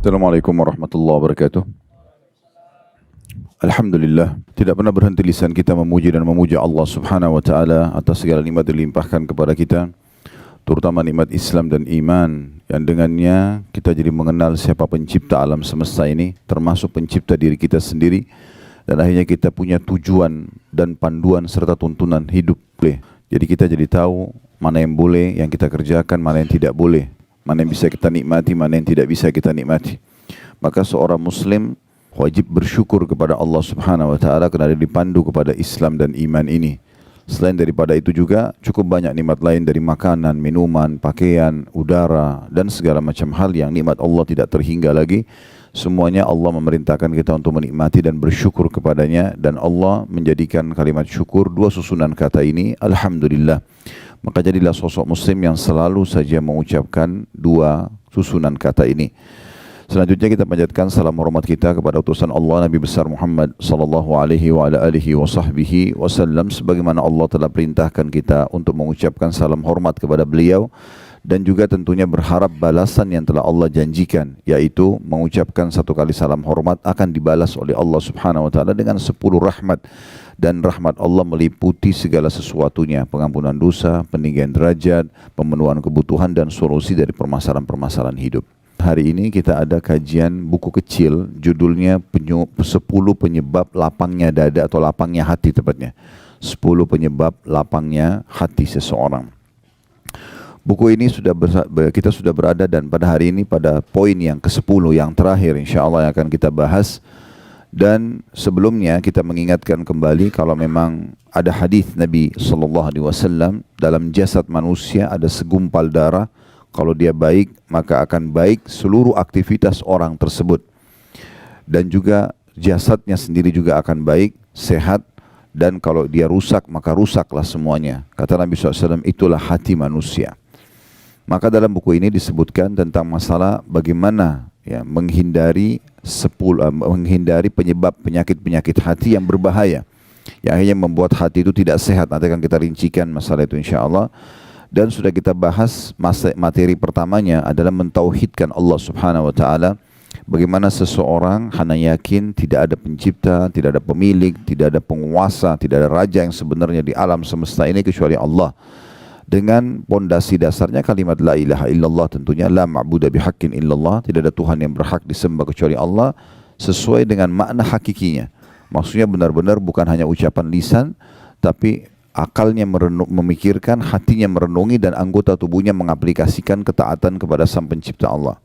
Assalamualaikum warahmatullahi wabarakatuh. Alhamdulillah, tidak pernah berhenti lisan kita memuji dan memuja Allah Subhanahu wa taala atas segala nikmat dilimpahkan kepada kita, terutama nikmat Islam dan iman yang dengannya kita jadi mengenal siapa pencipta alam semesta ini, termasuk pencipta diri kita sendiri, dan akhirnya kita punya tujuan dan panduan serta tuntunan hidup. Jadi kita jadi tahu mana yang boleh yang kita kerjakan, mana yang tidak boleh, mana yang bisa kita nikmati, mana yang tidak bisa kita nikmati. Maka seorang muslim wajib bersyukur kepada Allah Subhanahu wa taala kerana dipandu kepada Islam dan iman ini. Selain daripada itu juga cukup banyak nikmat lain dari makanan, minuman, pakaian, udara dan segala macam hal yang nikmat Allah tidak terhingga lagi. Semuanya Allah memerintahkan kita untuk menikmati dan bersyukur kepadanya, dan Allah menjadikan kalimat syukur dua susunan kata ini, Alhamdulillah. Maka jadilah sosok muslim yang selalu saja mengucapkan dua susunan kata ini. Selanjutnya kita panjatkan salam hormat kita kepada utusan Allah Nabi besar Muhammad sallallahu alaihi wa ala alihi wa sahbihi wasallam, sebagaimana Allah telah perintahkan kita untuk mengucapkan salam hormat kepada beliau, dan juga tentunya berharap balasan yang telah Allah janjikan, yaitu mengucapkan satu kali salam hormat akan dibalas oleh Allah Subhanahu wa taala dengan 10 rahmat, dan rahmat Allah meliputi segala sesuatunya, pengampunan dosa, peninggian derajat, pemenuhan kebutuhan dan solusi dari permasalahan-permasalahan hidup. Hari ini kita ada kajian buku kecil, judulnya 10 penyebab lapangnya dada atau lapangnya hati tepatnya. 10 penyebab lapangnya hati seseorang. Buku ini kita sudah berada, dan pada hari ini pada poin yang ke-10 yang terakhir insyaAllah yang akan kita bahas. Dan sebelumnya kita mengingatkan kembali kalau memang ada hadis Nabi SAW, dalam jasad manusia ada segumpal darah. Kalau dia baik, maka akan baik seluruh aktivitas orang tersebut. Dan juga jasadnya sendiri juga akan baik, sehat. Dan kalau dia rusak, maka rusaklah semuanya. Kata Nabi SAW, itulah hati manusia. Maka dalam buku ini disebutkan tentang masalah bagaimana menghindari penyebab penyakit-penyakit hati yang berbahaya, yang akhirnya membuat hati itu tidak sehat. Nanti akan kita rincikan masalah itu insyaAllah. Dan sudah kita bahas materi pertamanya adalah mentauhidkan Allah Subhanahu wa taala. Bagaimana seseorang hanya yakin tidak ada pencipta, tidak ada pemilik, tidak ada penguasa, tidak ada raja yang sebenarnya di alam semesta ini kecuali Allah. Dengan pondasi dasarnya kalimat la ilaha illallah, tentunya la ma'budu bihaqqin illallah, tidak ada Tuhan yang berhak disembah kecuali Allah, sesuai dengan makna hakikinya. Maksudnya benar-benar bukan hanya ucapan lisan, tapi akalnya memikirkan, hatinya merenungi, dan anggota tubuhnya mengaplikasikan ketaatan kepada Sang Pencipta Allah.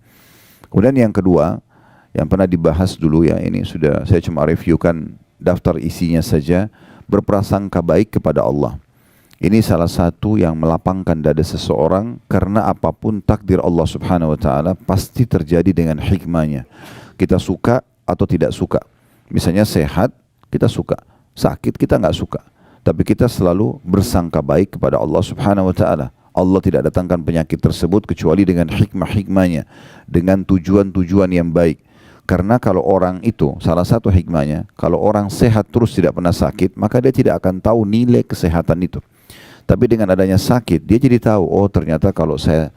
Kemudian yang kedua, yang pernah dibahas dulu ya, ini sudah saya cuma reviewkan daftar isinya saja, berprasangka baik kepada Allah. Ini salah satu yang melapangkan dada seseorang, karena apapun takdir Allah Subhanahu wa taala pasti terjadi dengan hikmahnya. Kita suka atau tidak suka. Misalnya sehat, kita suka. Sakit, kita nggak suka. Tapi kita selalu bersangka baik kepada Allah Subhanahu wa taala. Allah tidak datangkan penyakit tersebut kecuali dengan hikmah-hikmahnya, dengan tujuan-tujuan yang baik. Karena kalau orang itu, salah satu hikmahnya, kalau orang sehat terus tidak pernah sakit, maka dia tidak akan tahu nilai kesehatan itu. Tapi dengan adanya sakit, dia jadi tahu, oh ternyata kalau saya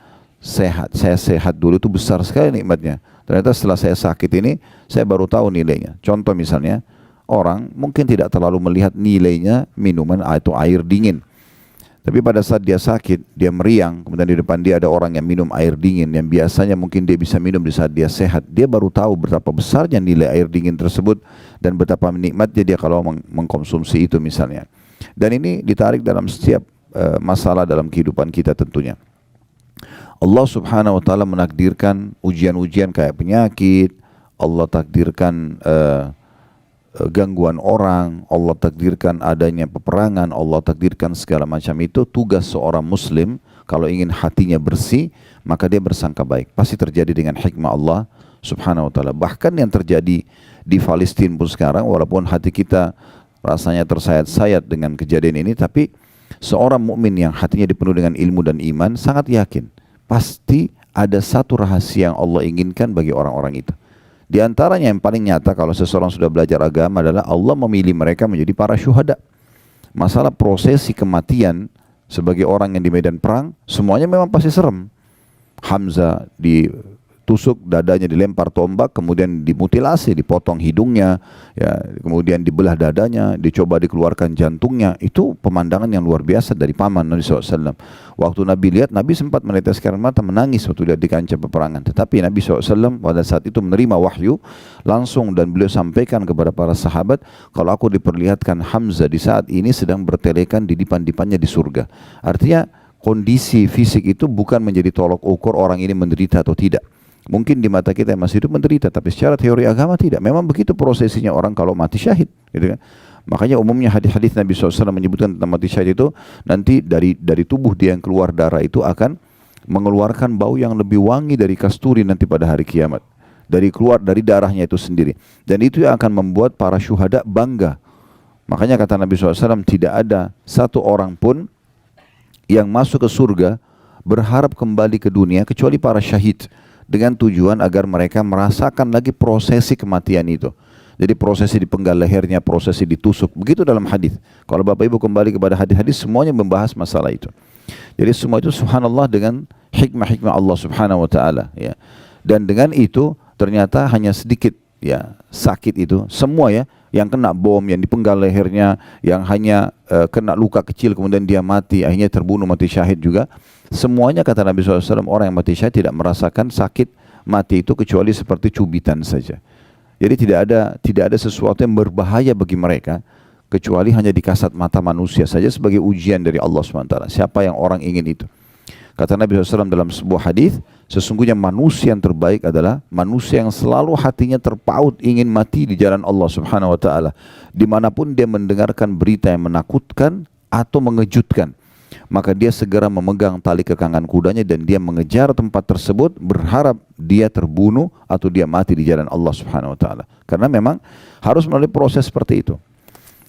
sehat dulu itu besar sekali nikmatnya. Ternyata setelah saya sakit ini, saya baru tahu nilainya. Contoh misalnya, orang mungkin tidak terlalu melihat nilainya minuman atau air dingin. Tapi pada saat dia sakit, dia meriang, kemudian di depan dia ada orang yang minum air dingin, yang biasanya mungkin dia bisa minum di saat dia sehat. Dia baru tahu betapa besarnya nilai air dingin tersebut, dan betapa nikmatnya dia kalau mengkonsumsi itu misalnya. Dan ini ditarik dalam setiap masalah dalam kehidupan kita tentunya. Allah Subhanahu wa taala menakdirkan ujian-ujian kayak penyakit, Allah takdirkan gangguan orang, Allah takdirkan adanya peperangan, Allah takdirkan segala macam itu. Tugas seorang muslim kalau ingin hatinya bersih, maka dia bersangka baik. Pasti terjadi dengan hikmah Allah Subhanahu wa taala. Bahkan yang terjadi di Palestina pun sekarang, walaupun hati kita rasanya tersayat-sayat dengan kejadian ini, tapi seorang mukmin yang hatinya dipenuhi dengan ilmu dan iman sangat yakin pasti ada satu rahasia yang Allah inginkan bagi orang-orang itu. Di antaranya yang paling nyata kalau seseorang sudah belajar agama adalah Allah memilih mereka menjadi para syuhada. Masalah prosesi kematian sebagai orang yang di medan perang, semuanya memang pasti serem. Hamzah tusuk dadanya, dilempar tombak, kemudian dimutilasi, dipotong hidungnya, ya, kemudian dibelah dadanya, dicoba dikeluarkan jantungnya. Itu pemandangan yang luar biasa dari paman Nabi SAW. Waktu Nabi lihat, Nabi sempat meneteskan mata, menangis waktu lihat di kancah peperangan. Tetapi Nabi SAW pada saat itu menerima wahyu langsung, dan beliau sampaikan kepada para sahabat, kalau aku diperlihatkan Hamzah di saat ini sedang bertelekan di dipan-dipannya di surga. Artinya kondisi fisik itu bukan menjadi tolok ukur orang ini menderita atau tidak. Mungkin di mata kita yang masih hidup menderita, tapi secara teori agama tidak. Memang begitu prosesinya orang kalau mati syahid, gitu kan. Makanya umumnya hadis-hadis Nabi SAW menyebutkan tentang mati syahid itu, nanti dari tubuh dia yang keluar darah itu akan mengeluarkan bau yang lebih wangi dari kasturi nanti pada hari kiamat. Keluar dari darahnya itu sendiri. Dan itu yang akan membuat para syuhada bangga. Makanya kata Nabi SAW, tidak ada satu orang pun yang masuk ke surga berharap kembali ke dunia kecuali para syahid, dengan tujuan agar mereka merasakan lagi prosesi kematian itu. Jadi prosesi dipenggal lehernya, prosesi ditusuk, begitu dalam hadis. Kalau Bapak Ibu kembali kepada hadis-hadis, semuanya membahas masalah itu. Jadi semua itu subhanallah dengan hikmah-hikmah Allah Subhanahu wa taala, ya. Dan dengan itu ternyata hanya sedikit, ya, sakit itu semua, ya, yang kena bom, yang dipenggal lehernya, yang hanya kena luka kecil kemudian dia mati, akhirnya terbunuh mati syahid juga. Semuanya kata Nabi SAW, orang yang mati syahid tidak merasakan sakit mati itu kecuali seperti cubitan saja. Jadi tidak ada sesuatu yang berbahaya bagi mereka kecuali hanya di kasat mata manusia saja sebagai ujian dari Allah SWT. Siapa yang orang ingin itu? Kata Nabi SAW dalam sebuah hadis, sesungguhnya manusia yang terbaik adalah manusia yang selalu hatinya terpaut ingin mati di jalan Allah Subhanahu wa taala, dimanapun dia mendengarkan berita yang menakutkan atau mengejutkan, maka dia segera memegang tali kekangan kudanya dan dia mengejar tempat tersebut, berharap dia terbunuh atau dia mati di jalan Allah Subhanahu wa taala. Karena memang harus melalui proses seperti itu.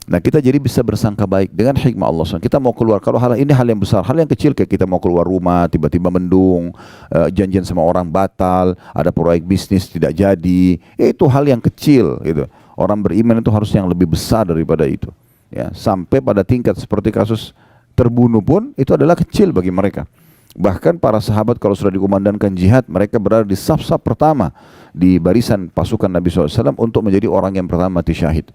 Nah, kita jadi bisa bersangka baik dengan hikmah Allah SWT. Kita mau keluar, kalau hal ini hal yang besar, hal yang kecil kayak kita mau keluar rumah, tiba-tiba mendung, janjian sama orang batal, ada proyek bisnis tidak jadi, itu hal yang kecil gitu. Orang beriman itu harus yang lebih besar daripada itu, ya. Sampai pada tingkat seperti kasus terbunuh pun itu adalah kecil bagi mereka. Bahkan para sahabat kalau sudah dikumandangkan jihad, mereka berada di saf-saf pertama di barisan pasukan Nabi SAW untuk menjadi orang yang pertama mati syahid.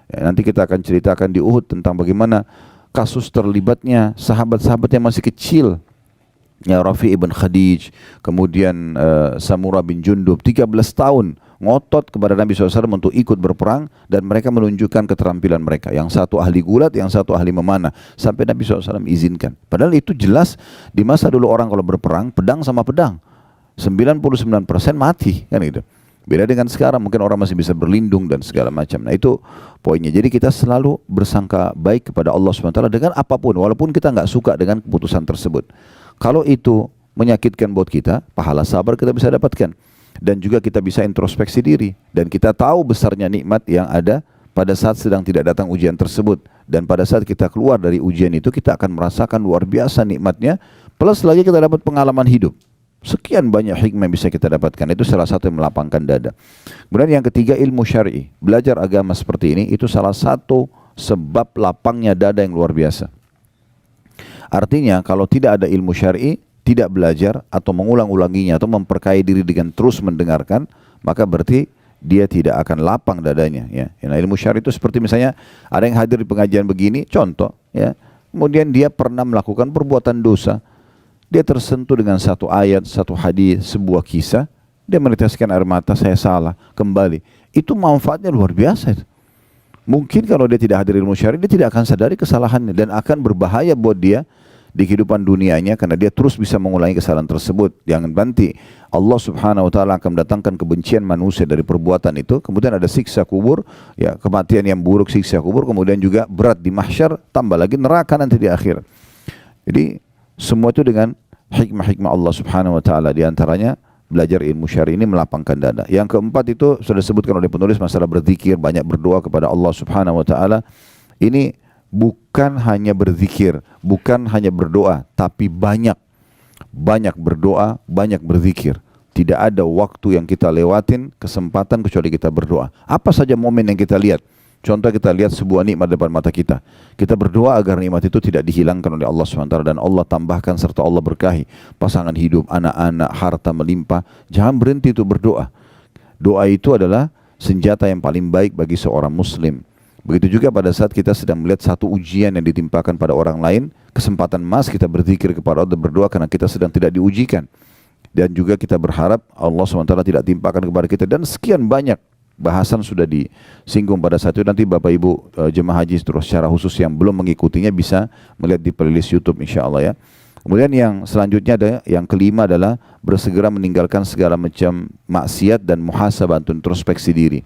Ya, nanti kita akan ceritakan di Uhud tentang bagaimana kasus terlibatnya sahabat-sahabat yang masih kecil, ya, Rafi ibn Khadij, kemudian Samurah bin Jundub, 13 tahun ngotot kepada Nabi SAW untuk ikut berperang, dan mereka menunjukkan keterampilan mereka. Yang satu ahli gulat, yang satu ahli memanah, sampai Nabi SAW izinkan. Padahal itu jelas di masa dulu orang kalau berperang, pedang sama pedang 99% mati, kan gitu. Beda dengan sekarang, mungkin orang masih bisa berlindung dan segala macam. Nah, itu poinnya. Jadi kita selalu bersangka baik kepada Allah SWT dengan apapun, walaupun kita nggak suka dengan keputusan tersebut. Kalau itu menyakitkan buat kita, pahala sabar kita bisa dapatkan. Dan juga kita bisa introspeksi diri, dan kita tahu besarnya nikmat yang ada pada saat sedang tidak datang ujian tersebut. Dan pada saat kita keluar dari ujian itu, kita akan merasakan luar biasa nikmatnya, plus lagi kita dapat pengalaman hidup. Sekian banyak hikmah yang bisa kita dapatkan. Itu salah satu yang melapangkan dada. Kemudian yang ketiga, ilmu syar'i. Belajar agama seperti ini, itu salah satu sebab lapangnya dada yang luar biasa. Artinya kalau tidak ada ilmu syar'i, tidak belajar atau mengulang-ulanginya atau memperkaya diri dengan terus mendengarkan, maka berarti dia tidak akan lapang dadanya, ya. Nah, ilmu syar'i itu seperti misalnya ada yang hadir di pengajian begini, contoh, ya. Kemudian dia pernah melakukan perbuatan dosa. Dia tersentuh dengan satu ayat, satu hadis, sebuah kisah, dia meneteskan air mata, saya salah, kembali. Itu manfaatnya luar biasa itu. Mungkin kalau dia tidak hadir ilmu syar'i, dia tidak akan sadari kesalahannya dan akan berbahaya buat dia di kehidupan dunianya, karena dia terus bisa mengulangi kesalahan tersebut. Jangan nanti Allah Subhanahu wa taala akan mendatangkan kebencian manusia dari perbuatan itu, kemudian ada siksa kubur, ya, kematian yang buruk, siksa kubur, kemudian juga berat di mahsyar, tambah lagi neraka nanti di akhir. Jadi semua itu dengan hikmah-hikmah Allah Subhanahu wa taala, di antaranya belajar ilmu syar'i ini melapangkan dada. Yang keempat itu sudah disebutkan oleh penulis, masalah berzikir, banyak berdoa kepada Allah Subhanahu wa taala. Ini bukan hanya berzikir, bukan hanya berdoa, tapi banyak berdoa, banyak berzikir. Tidak ada waktu yang kita lewatin, kesempatan kecuali kita berdoa. Apa saja momen yang kita lihat, Contoh kita lihat sebuah nikmat depan mata kita. Kita berdoa agar nikmat itu tidak dihilangkan oleh Allah SWT dan Allah tambahkan serta Allah berkahi. Pasangan hidup, anak-anak, harta melimpah. Jangan berhenti itu berdoa. Doa itu adalah senjata yang paling baik bagi seorang muslim. Begitu juga pada saat kita sedang melihat satu ujian yang ditimpakan pada orang lain, kesempatan emas kita berzikir kepada Allah dan berdoa karena kita sedang tidak diujikan. Dan juga kita berharap Allah SWT tidak timpakan kepada kita. Dan sekian banyak bahasan sudah disinggung pada saat itu. Nanti Bapak Ibu jemaah haji terus secara khusus yang belum mengikutinya bisa melihat di playlist YouTube insyaAllah ya. Kemudian yang selanjutnya ada yang kelima adalah bersegera meninggalkan segala macam maksiat dan muhasabah untuk introspeksi diri.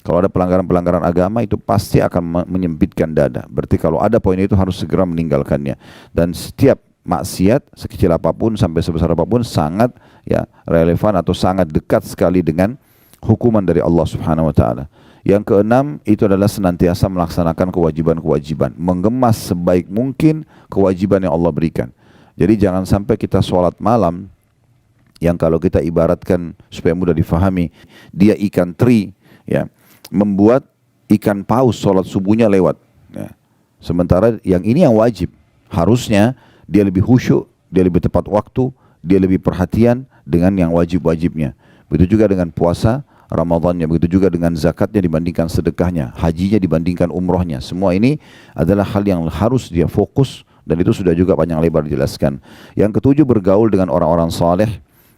Kalau ada pelanggaran-pelanggaran agama itu pasti akan menyempitkan dada. Berarti kalau ada poin itu harus segera meninggalkannya. Dan setiap maksiat sekecil apapun sampai sebesar apapun sangat ya relevan atau sangat dekat sekali dengan hukuman dari Allah Subhanahu wa taala. Yang keenam itu adalah senantiasa melaksanakan kewajiban-kewajiban, mengemas sebaik mungkin kewajiban yang Allah berikan. Jadi jangan sampai kita sholat malam yang kalau kita ibaratkan supaya mudah difahami, dia ikan teri ya, membuat ikan paus sholat subuhnya lewat ya. Sementara yang ini yang wajib, harusnya dia lebih khusyuk, dia lebih tepat waktu, dia lebih perhatian dengan yang wajib-wajibnya. Begitu juga dengan puasa Ramadannya, begitu juga dengan zakatnya dibandingkan sedekahnya, hajinya dibandingkan umrohnya. Semua ini adalah hal yang harus dia fokus dan itu sudah juga panjang lebar dijelaskan. Yang ketujuh bergaul dengan orang-orang saleh.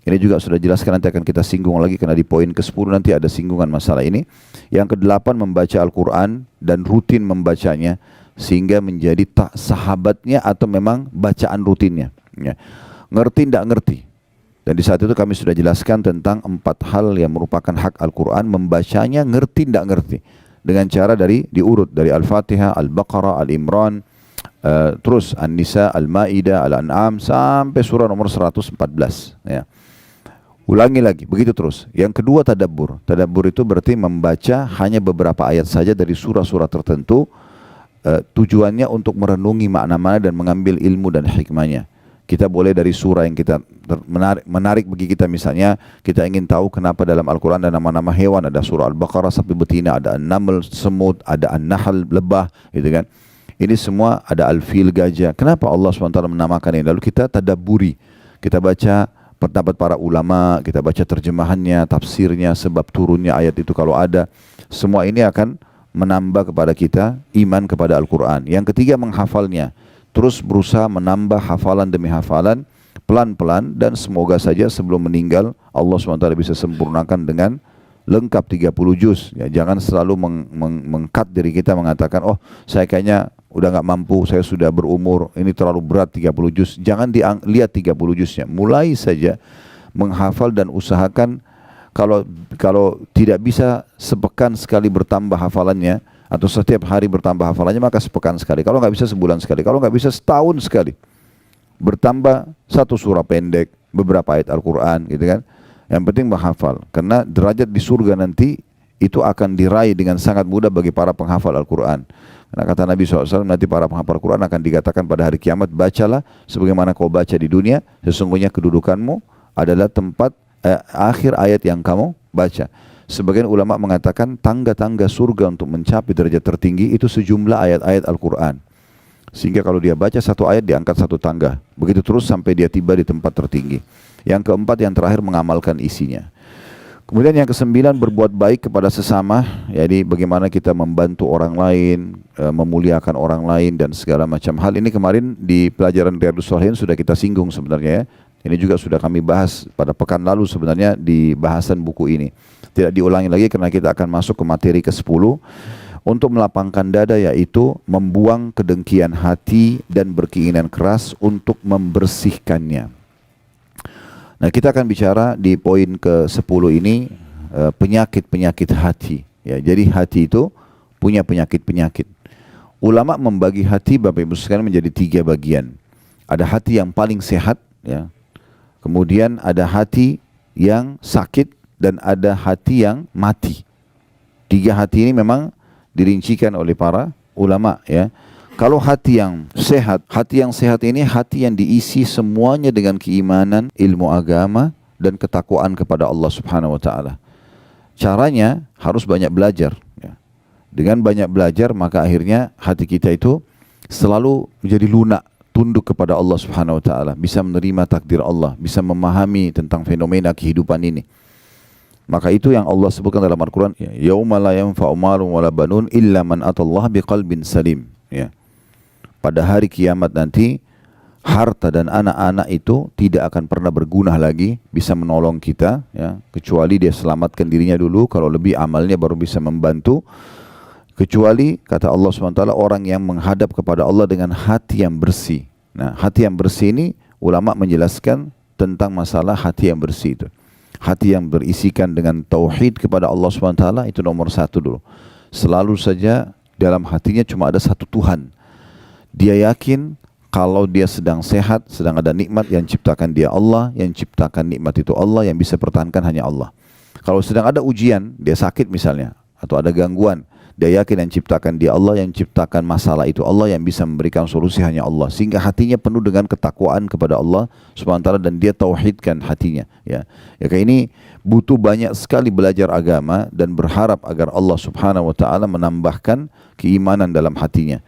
Ini juga sudah dijelaskan, nanti akan kita singgung lagi karena di poin ke-10 nanti ada singgungan masalah ini. Yang kedelapan membaca Al-Quran dan rutin membacanya sehingga menjadi tak sahabatnya atau memang bacaan rutinnya. Ya. Ngerti tidak ngerti. Dan di saat itu kami sudah jelaskan tentang 4 hal yang merupakan hak Al-Quran, membacanya ngerti tidak ngerti. Dengan cara diurut dari Al-Fatihah, Al-Baqarah, Al-Imran, terus An-Nisa, Al-Ma'idah, Al-An'am sampai surah nomor 114. Ya. Ulangi lagi, begitu terus. Yang kedua tadabbur. Tadabbur itu berarti membaca hanya beberapa ayat saja dari surah-surah tertentu, tujuannya untuk merenungi makna-makna dan mengambil ilmu dan hikmahnya. Kita boleh dari surah yang kita menarik bagi kita, misalnya kita ingin tahu kenapa dalam Al-Quran ada nama-nama hewan, ada surah Al-Baqarah sapi betina, ada An-Naml semut, ada An-Nahl lebah, gitu kan. Ini semua ada Al-Fil gajah. Kenapa Allah SWT menamakan ini? Lalu kita tadabburi, kita baca pendapat para ulama, kita baca terjemahannya, tafsirnya, sebab turunnya ayat itu kalau ada. Semua ini akan menambah kepada kita iman kepada Al-Quran. Yang ketiga menghafalnya. Terus berusaha menambah hafalan demi hafalan, pelan-pelan, dan semoga saja sebelum meninggal Allah SWT bisa sempurnakan dengan lengkap 30 juz. Ya, jangan selalu mengkat diri kita mengatakan, oh saya kayaknya udah nggak mampu, saya sudah berumur, ini terlalu berat 30 juz. Jangan lihat 30 juznya, mulai saja menghafal dan usahakan kalau tidak bisa sepekan sekali bertambah hafalannya, atau setiap hari bertambah hafalannya, maka sepekan sekali. Kalau nggak bisa sebulan sekali. Kalau nggak bisa setahun sekali. Bertambah satu surah pendek, beberapa ayat Al-Quran, gitu kan. Yang penting menghafal. Karena derajat di surga nanti itu akan diraih dengan sangat mudah bagi para penghafal Al-Quran. Karena kata Nabi SAW, nanti para penghafal Al-Quran akan dikatakan pada hari kiamat, bacalah sebagaimana kau baca di dunia, sesungguhnya kedudukanmu adalah tempat akhir ayat yang kamu baca. Sebagian ulama mengatakan tangga-tangga surga untuk mencapai derajat tertinggi itu sejumlah ayat-ayat Al-Quran. Sehingga kalau dia baca satu ayat diangkat satu tangga. Begitu terus sampai dia tiba di tempat tertinggi. Yang keempat, yang terakhir mengamalkan isinya. Kemudian yang kesembilan berbuat baik kepada sesama. Jadi bagaimana kita membantu orang lain, memuliakan orang lain dan segala macam hal. Ini kemarin di pelajaran Riyadhus Shalihin sudah kita singgung sebenarnya ya. Ini juga sudah kami bahas pada pekan lalu sebenarnya di bahasan buku ini. Tidak diulangi lagi karena kita akan masuk ke materi ke-10 untuk melapangkan dada, yaitu membuang kedengkian hati dan berkeinginan keras untuk membersihkannya. Nah, kita akan bicara di poin ke-10 ini penyakit-penyakit hati. Ya, jadi hati itu punya penyakit-penyakit. Ulama membagi hati Bapak Ibu sekalian menjadi 3 bagian. Ada hati yang paling sehat, ya. Kemudian ada hati yang sakit, dan ada hati yang mati. 3 hati ini memang dirincikan oleh para ulama ya. Kalau hati yang sehat ini hati yang diisi semuanya dengan keimanan, ilmu agama dan ketakwaan kepada Allah Subhanahu wa taala. Caranya harus banyak belajar ya. Dengan banyak belajar maka akhirnya hati kita itu selalu menjadi lunak, tunduk kepada Allah Subhanahu wa taala, bisa menerima takdir Allah, bisa memahami tentang fenomena kehidupan ini. Maka itu yang Allah sebutkan dalam Al-Qur'an, yauma la yanfa'u malun wala banun illa man atallaha biqalbin salim, ya. Pada hari kiamat nanti harta dan anak-anak itu tidak akan pernah berguna lagi, bisa menolong kita, ya, kecuali dia selamatkan dirinya dulu, kalau lebih amalnya baru bisa membantu. Kecuali kata Allah SWT, orang yang menghadap kepada Allah dengan hati yang bersih. Nah, hati yang bersih ini ulama menjelaskan tentang masalah hati yang bersih itu. Hati yang berisikan dengan tauhid kepada Allah SWT itu nomor satu dulu. Selalu saja dalam hatinya cuma ada satu Tuhan. Dia yakin kalau dia sedang sehat, sedang ada nikmat, yang ciptakan dia Allah, yang ciptakan nikmat itu Allah, yang bisa pertahankan hanya Allah. Kalau sedang ada ujian, dia sakit misalnya, atau ada gangguan, dia yakin yang ciptakan dia Allah, yang ciptakan masalah itu Allah, yang bisa memberikan solusi hanya Allah. Sehingga hatinya penuh dengan ketakwaan kepada Allah SWT, dan dia tauhidkan hatinya. Ya, kayak ini butuh banyak sekali belajar agama dan berharap agar Allah Subhanahu Wa Taala menambahkan keimanan dalam hatinya.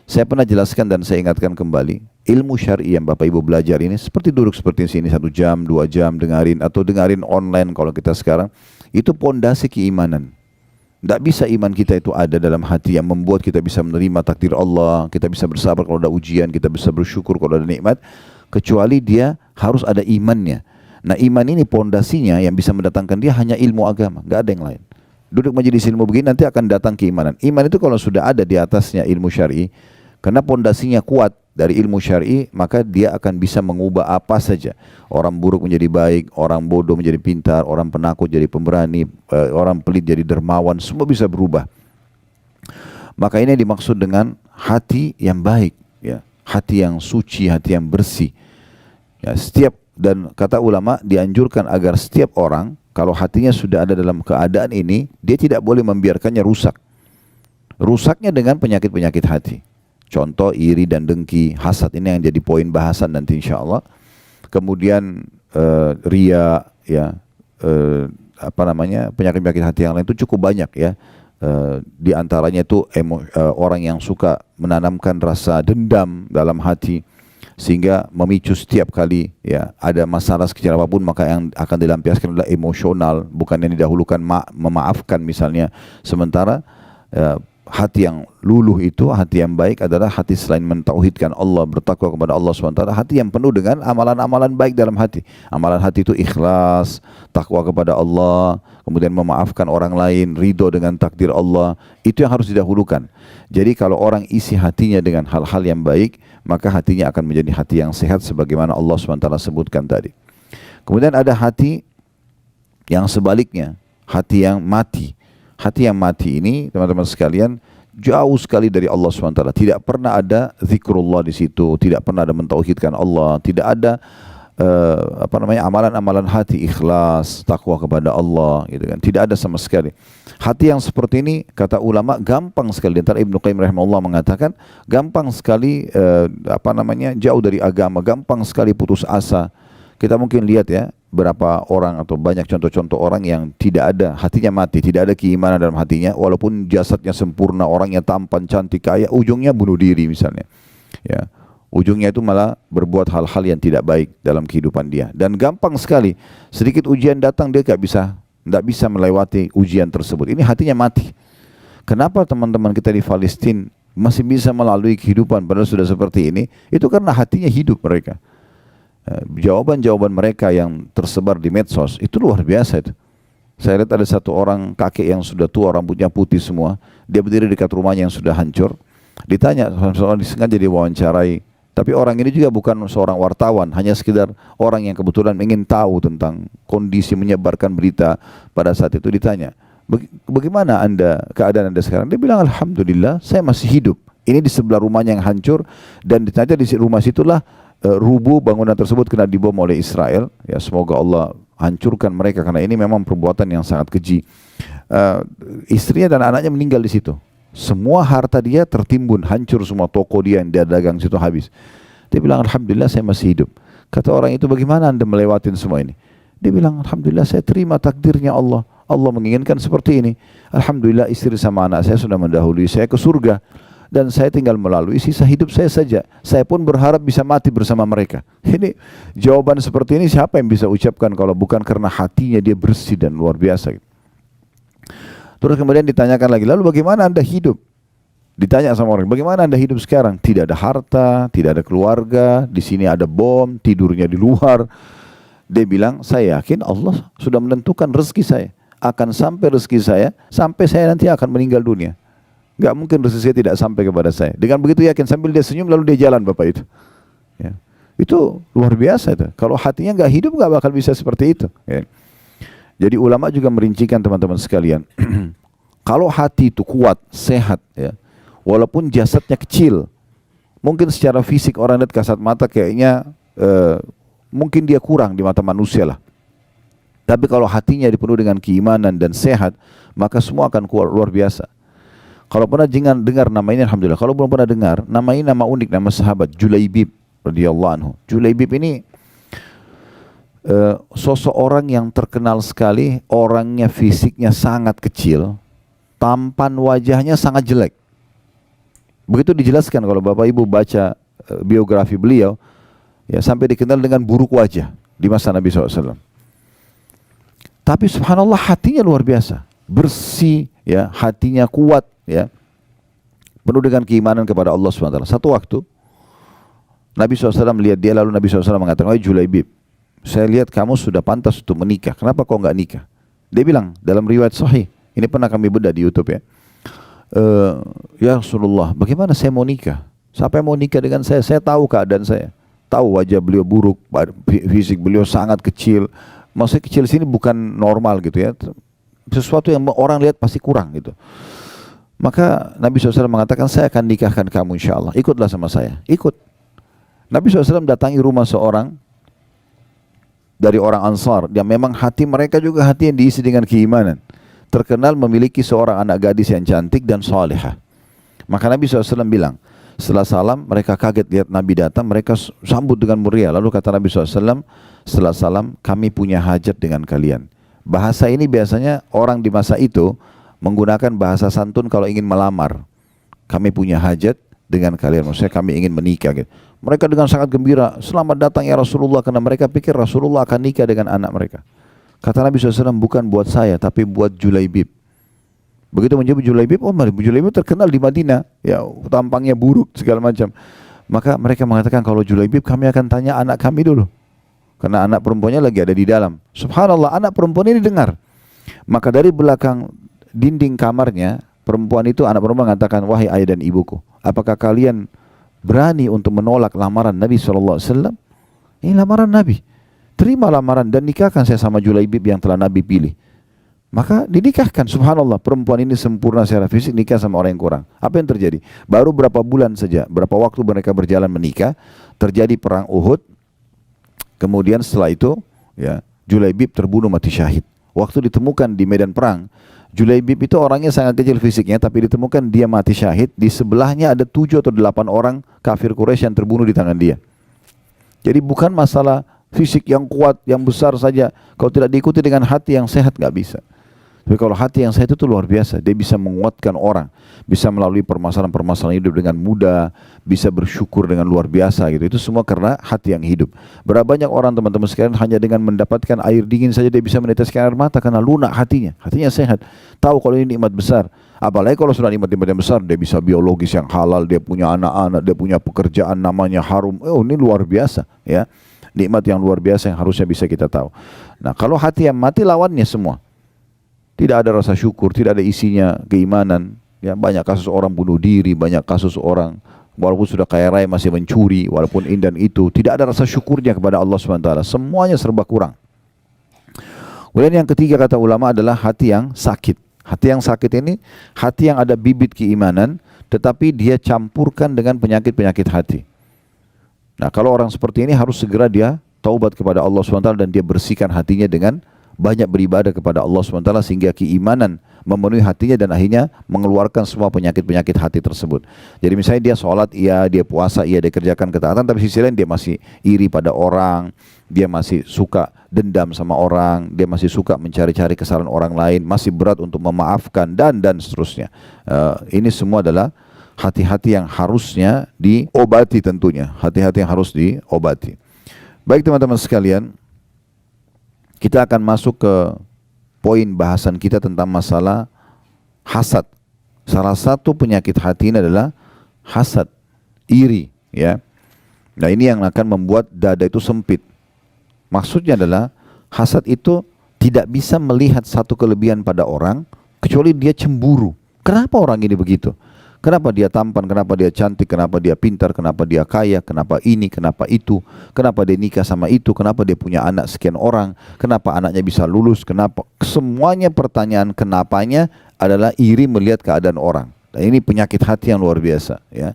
Saya pernah jelaskan dan saya ingatkan kembali, ilmu syar'i yang Bapak Ibu belajar ini seperti duduk seperti sini 1 jam, 2 jam dengarin, atau dengarin online kalau kita sekarang, itu pondasi keimanan. Tidak bisa iman kita itu ada dalam hati yang membuat kita bisa menerima takdir Allah, kita bisa bersabar kalau ada ujian, kita bisa bersyukur kalau ada nikmat, kecuali dia harus ada imannya. Nah, iman ini pondasinya yang bisa mendatangkan dia hanya ilmu agama, nggak ada yang lain. Duduk majelis ilmu begini nanti akan datang keimanan. Iman itu kalau sudah ada di atasnya ilmu syar'i, karena pondasinya kuat dari ilmu syar'i, maka dia akan bisa mengubah apa saja. Orang buruk menjadi baik, orang bodoh menjadi pintar, orang penakut jadi pemberani, orang pelit jadi dermawan, semua bisa berubah. Maka ini dimaksud dengan hati yang baik, ya, hati yang suci, hati yang bersih. Ya, dan kata ulama dianjurkan agar setiap orang kalau hatinya sudah ada dalam keadaan ini, dia tidak boleh membiarkannya rusak. Rusaknya dengan penyakit-penyakit hati. Contoh iri dan dengki, hasad, ini yang jadi poin bahasan nanti insya Allah. Kemudian ria, ya, penyakit-penyakit hati yang lain itu cukup banyak, ya. Di antaranya itu orang yang suka menanamkan rasa dendam dalam hati sehingga memicu setiap kali, ya, ada masalah sekecil apapun maka yang akan dilampiaskan adalah emosional, bukan yang didahulukan memaafkan misalnya. Sementara hati yang luluh itu, hati yang baik adalah hati selain mentauhidkan Allah, bertakwa kepada Allah SWT, hati yang penuh dengan amalan-amalan baik dalam hati. Amalan hati itu ikhlas, takwa kepada Allah, kemudian memaafkan orang lain, ridho dengan takdir Allah. Itu yang harus didahulukan. Jadi kalau orang isi hatinya dengan hal-hal yang baik, maka hatinya akan menjadi hati yang sehat sebagaimana Allah SWT sebutkan tadi. Kemudian ada hati yang sebaliknya, hati yang mati. Hati yang mati ini, teman-teman sekalian, jauh sekali dari Allah SWT. Tidak pernah ada zikrullah di situ, tidak pernah ada mentauhidkan Allah, tidak ada amalan-amalan hati, ikhlas, takwa kepada Allah, gitu kan. Tidak ada sama sekali. Hati yang seperti ini, kata ulama, gampang sekali. Antara Ibnu Qayyim rahimahullah mengatakan, gampang sekali jauh dari agama, gampang sekali putus asa. Kita mungkin lihat, ya, berapa orang atau banyak contoh-contoh orang yang tidak ada, hatinya mati, tidak ada keimanan dalam hatinya, walaupun jasadnya sempurna, orangnya tampan, cantik, kaya, ujungnya bunuh diri misalnya. Ya, ujungnya itu malah berbuat hal-hal yang tidak baik dalam kehidupan dia. Dan gampang sekali, sedikit ujian datang dia tidak bisa melewati ujian tersebut. Ini hatinya mati. Kenapa teman-teman kita di Palestina masih bisa melalui kehidupan padahal sudah seperti ini? Itu karena hatinya hidup mereka. Jawaban-jawaban mereka yang tersebar di medsos itu luar biasa itu. Saya lihat ada satu orang kakek yang sudah tua, rambutnya putih semua, dia berdiri dekat rumahnya yang sudah hancur. Ditanya, seorang disengaja diwawancarai, tapi orang ini juga bukan seorang wartawan, hanya sekedar orang yang kebetulan ingin tahu tentang kondisi, menyebarkan berita. Pada saat itu ditanya, bagaimana keadaan anda sekarang? Dia bilang, alhamdulillah saya masih hidup. Ini di sebelah rumahnya yang hancur, dan ditanya di rumah situlah rubuh bangunan tersebut kena dibom oleh Israel. Ya, semoga Allah hancurkan mereka karena ini memang perbuatan yang sangat keji. Istrinya dan anaknya meninggal di situ. Semua harta dia tertimbun, hancur semua, toko dia yang dia dagang situ habis. Dia bilang, alhamdulillah saya masih hidup. Kata orang itu, bagaimana anda melewatin semua ini? Dia bilang, alhamdulillah saya terima takdirnya Allah. Allah menginginkan seperti ini. Alhamdulillah istri sama anak saya sudah mendahului saya ke surga. Dan saya tinggal melalui sisa hidup saya saja. Saya pun berharap bisa mati bersama mereka. Ini jawaban seperti ini siapa yang bisa ucapkan kalau bukan karena hatinya dia bersih dan luar biasa. Terus kemudian ditanyakan lagi, lalu bagaimana Anda hidup? Ditanya sama orang, bagaimana Anda hidup sekarang? Tidak ada harta, tidak ada keluarga, di sini ada bom, tidurnya di luar. Dia bilang, saya yakin Allah sudah menentukan rezeki saya. Akan sampai rezeki saya, sampai saya nanti akan meninggal dunia. Gak mungkin rezeki saya tidak sampai kepada saya. Dengan begitu yakin, sambil dia senyum lalu dia jalan Bapak itu. Ya. Itu luar biasa itu. Kalau hatinya gak hidup gak bakal bisa seperti itu. Ya. Jadi ulama juga merincikan teman-teman sekalian. Kalau hati itu kuat, sehat, ya, walaupun jasadnya kecil, mungkin secara fisik orang lihat kasat mata kayaknya mungkin dia kurang di mata manusia lah. Tapi kalau hatinya dipenuhi dengan keimanan dan sehat, maka semua akan kuat luar biasa. Kalau pernah dengar nama ini, alhamdulillah. Kalau belum pernah dengar, nama ini nama unik, nama sahabat Julaibib radhiyallahu anhu. Julaibib ini sosok orang yang terkenal sekali, orangnya fisiknya sangat kecil, tampan wajahnya sangat jelek. Begitu dijelaskan kalau Bapak Ibu baca biografi beliau, ya sampai dikenal dengan buruk wajah di masa Nabi SAW. Tapi subhanallah hatinya luar biasa, bersih, ya hatinya kuat, ya penuh dengan keimanan kepada Allah SWT. Satu waktu Nabi SAW melihat dia, lalu Nabi SAW mengatakan, "Wahai Julaibib, saya lihat kamu sudah pantas untuk menikah. Kenapa kau enggak nikah?" Dia bilang dalam riwayat sahih, ini pernah kami bedah di YouTube ya. Ya Rasulullah, bagaimana saya mau nikah? Siapa yang mau nikah dengan saya? Saya tahu keadaan saya, tahu wajah beliau buruk, fisik beliau sangat kecil. Maksudnya kecil sini bukan normal gitu ya, sesuatu yang orang lihat pasti kurang gitu. Maka Nabi SAW mengatakan, saya akan nikahkan kamu insya Allah, ikutlah sama saya. Ikut. Nabi SAW datangi rumah seorang dari orang Ansar, yang memang hati mereka juga hati yang diisi dengan keimanan, terkenal memiliki seorang anak gadis yang cantik dan salihah. Maka Nabi SAW bilang, setelah salam mereka kaget lihat Nabi datang, mereka sambut dengan meriah. Lalu kata Nabi SAW, setelah salam, kami punya hajat dengan kalian. Bahasa ini biasanya orang di masa itu menggunakan bahasa santun kalau ingin melamar. Kami punya hajat dengan kalian, maksudnya kami ingin menikah gitu. Mereka dengan sangat gembira, selamat datang ya Rasulullah, karena mereka pikir Rasulullah akan nikah dengan anak mereka. Kata Nabi SAW, bukan buat saya, tapi buat Julaibib. Begitu menyebut Julaibib, oh Julaibib terkenal di Madinah, ya tampangnya buruk segala macam. Maka mereka mengatakan, kalau Julaibib kami akan tanya anak kami dulu, karena anak perempuannya lagi ada di dalam. Subhanallah, anak perempuan ini dengar. Maka dari belakang dinding kamarnya, perempuan itu, anak perempuan mengatakan, wahai ayah dan ibuku, apakah kalian berani untuk menolak lamaran Nabi SAW? Ini lamaran Nabi. Terima lamaran dan nikahkan saya sama Julaibib yang telah Nabi pilih. Maka dinikahkan, subhanallah, perempuan ini sempurna secara fisik, nikah sama orang yang kurang. Apa yang terjadi? Baru berapa bulan saja, berapa waktu mereka berjalan menikah, terjadi perang Uhud. Kemudian setelah itu, ya, Julaibib terbunuh mati syahid. Waktu ditemukan di medan perang, Julaibib itu orangnya sangat kecil fisiknya, tapi ditemukan dia mati syahid. Di sebelahnya ada 7 atau 8 orang kafir Quraisy yang terbunuh di tangan dia. Jadi bukan masalah fisik yang kuat, yang besar saja. Kalau tidak diikuti dengan hati yang sehat, nggak bisa. Tapi kalau hati yang sehat itu luar biasa. Dia bisa menguatkan orang, bisa melalui permasalahan-permasalahan hidup dengan mudah, bisa bersyukur dengan luar biasa gitu. Itu semua karena hati yang hidup. Berapa banyak orang teman-teman sekalian hanya dengan mendapatkan air dingin saja dia bisa meneteskan air mata karena lunak hatinya. Hatinya sehat. Tahu kalau ini nikmat besar. Apalagi kalau sudah nikmat-nikmat yang besar, dia bisa biologis yang halal, dia punya anak-anak, dia punya pekerjaan namanya harum. Oh, ini luar biasa ya. Nikmat yang luar biasa yang harusnya bisa kita tahu. Nah, kalau hati yang mati lawannya semua. Tidak ada rasa syukur, tidak ada isinya keimanan. Ya, banyak kasus orang bunuh diri, banyak kasus orang walaupun sudah kaya raya masih mencuri, walaupun ini dan itu, tidak ada rasa syukurnya kepada Allah SWT. Semuanya serba kurang. Kemudian yang ketiga kata ulama adalah hati yang sakit. Hati yang sakit ini hati yang ada bibit keimanan, tetapi dia campurkan dengan penyakit-penyakit hati. Nah, kalau orang seperti ini harus segera dia taubat kepada Allah SWT dan dia bersihkan hatinya dengan banyak beribadah kepada Allah SWT sehingga keimanan memenuhi hatinya dan akhirnya mengeluarkan semua penyakit-penyakit hati tersebut. Jadi misalnya dia sholat, iya, dia puasa, iya, dia kerjakan ketaatan, tapi sisi lain dia masih iri pada orang, dia masih suka dendam sama orang, dia masih suka mencari-cari kesalahan orang lain, masih berat untuk memaafkan dan seterusnya. Ini semua adalah hati-hati yang harusnya diobati tentunya, hati-hati yang harus diobati. Baik teman-teman sekalian, kita akan masuk ke poin bahasan kita tentang masalah hasad. Salah satu penyakit hati ini adalah hasad, iri, ya. Nah, ini yang akan membuat dada itu sempit. Maksudnya adalah hasad itu tidak bisa melihat satu kelebihan pada orang kecuali dia cemburu. Kenapa orang ini begitu? Kenapa dia tampan, kenapa dia cantik, kenapa dia pintar, kenapa dia kaya, kenapa ini, kenapa itu, kenapa dia nikah sama itu, kenapa dia punya anak sekian orang, kenapa anaknya bisa lulus, kenapa. Semuanya pertanyaan kenapanya adalah iri melihat keadaan orang. Dan ini penyakit hati yang luar biasa, ya.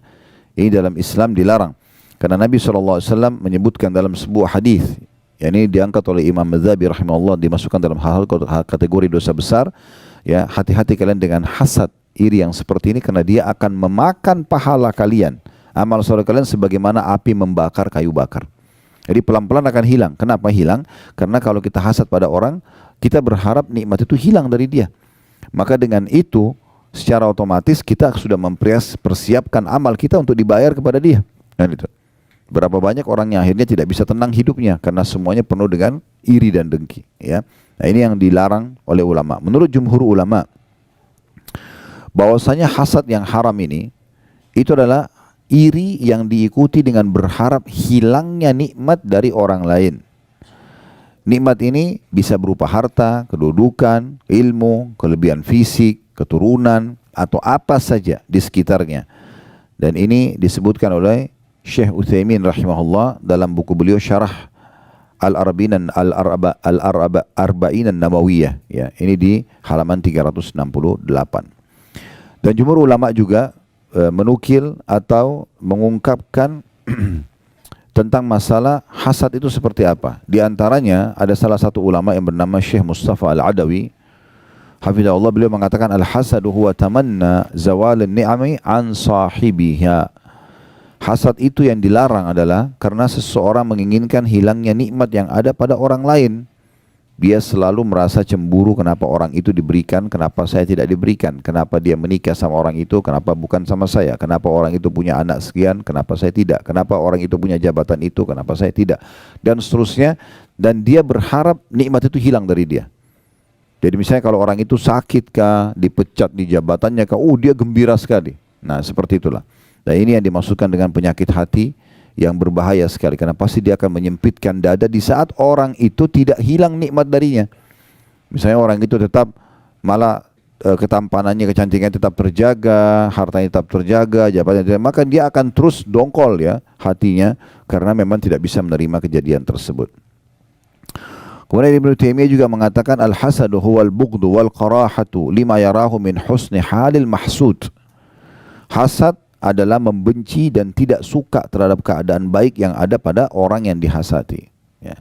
Ini dalam Islam dilarang. Karena Nabi SAW menyebutkan dalam sebuah hadis, yang ini diangkat oleh Imam Madzabi rahimahullah, dimasukkan dalam hal kategori dosa besar, ya. Hati-hati kalian dengan hasad, iri yang seperti ini, karena dia akan memakan pahala kalian, amal soleh kalian sebagaimana api membakar kayu bakar. Jadi pelan-pelan akan hilang. Kenapa hilang? Karena kalau kita hasad pada orang, kita berharap nikmat itu hilang dari dia. Maka dengan itu secara otomatis kita sudah mempersiapkan amal kita untuk dibayar kepada dia. Dan itu berapa banyak orang yang akhirnya tidak bisa tenang hidupnya karena semuanya penuh dengan iri dan dengki, ya. Nah, ini yang dilarang oleh ulama. Menurut jumhur ulama, bahwasanya hasad yang haram ini itu adalah iri yang diikuti dengan berharap hilangnya nikmat dari orang lain. Nikmat ini bisa berupa harta, kedudukan, ilmu, kelebihan fisik, keturunan, atau apa saja di sekitarnya. Dan ini disebutkan oleh Syekh Utsaimin rahimahullah dalam buku beliau Syarah Al-Arba'in An-Nawawiyah, ya. Ini di halaman 368. Dan jumhur ulama juga menukil atau mengungkapkan tentang masalah hasad itu seperti apa. Di antaranya ada salah satu ulama yang bernama Syekh Mustafa Al-Adawi, hafizahullah, beliau mengatakan al-hasadu huwa tamanna zawal ni'ami an sahibiha. Hasad itu yang dilarang adalah karena seseorang menginginkan hilangnya nikmat yang ada pada orang lain. Dia selalu merasa cemburu, kenapa orang itu diberikan, kenapa saya tidak diberikan, kenapa dia menikah sama orang itu, kenapa bukan sama saya, kenapa orang itu punya anak sekian, kenapa saya tidak, kenapa orang itu punya jabatan itu, kenapa saya tidak, dan seterusnya. Dan dia berharap nikmat itu hilang dari dia. Jadi misalnya kalau orang itu sakit kah, dipecat di jabatannya kah, dia gembira sekali. Nah, seperti itulah. Dan ini yang dimaksudkan dengan penyakit hati yang berbahaya sekali, karena pasti dia akan menyempitkan dada di saat orang itu tidak hilang nikmat darinya. Misalnya orang itu tetap malah ketampanannya, kecantikannya tetap terjaga, hartanya tetap terjaga, jabatannya, maka dia akan terus dongkol, ya, hatinya, karena memang tidak bisa menerima kejadian tersebut. Kemudian Ibnu Taimiyah juga mengatakan al-hasadu huwal bughdu wal qarahatu lima yarahu min husni halil mahsud. Hasad adalah membenci dan tidak suka terhadap keadaan baik yang ada pada orang yang dihasati, ya.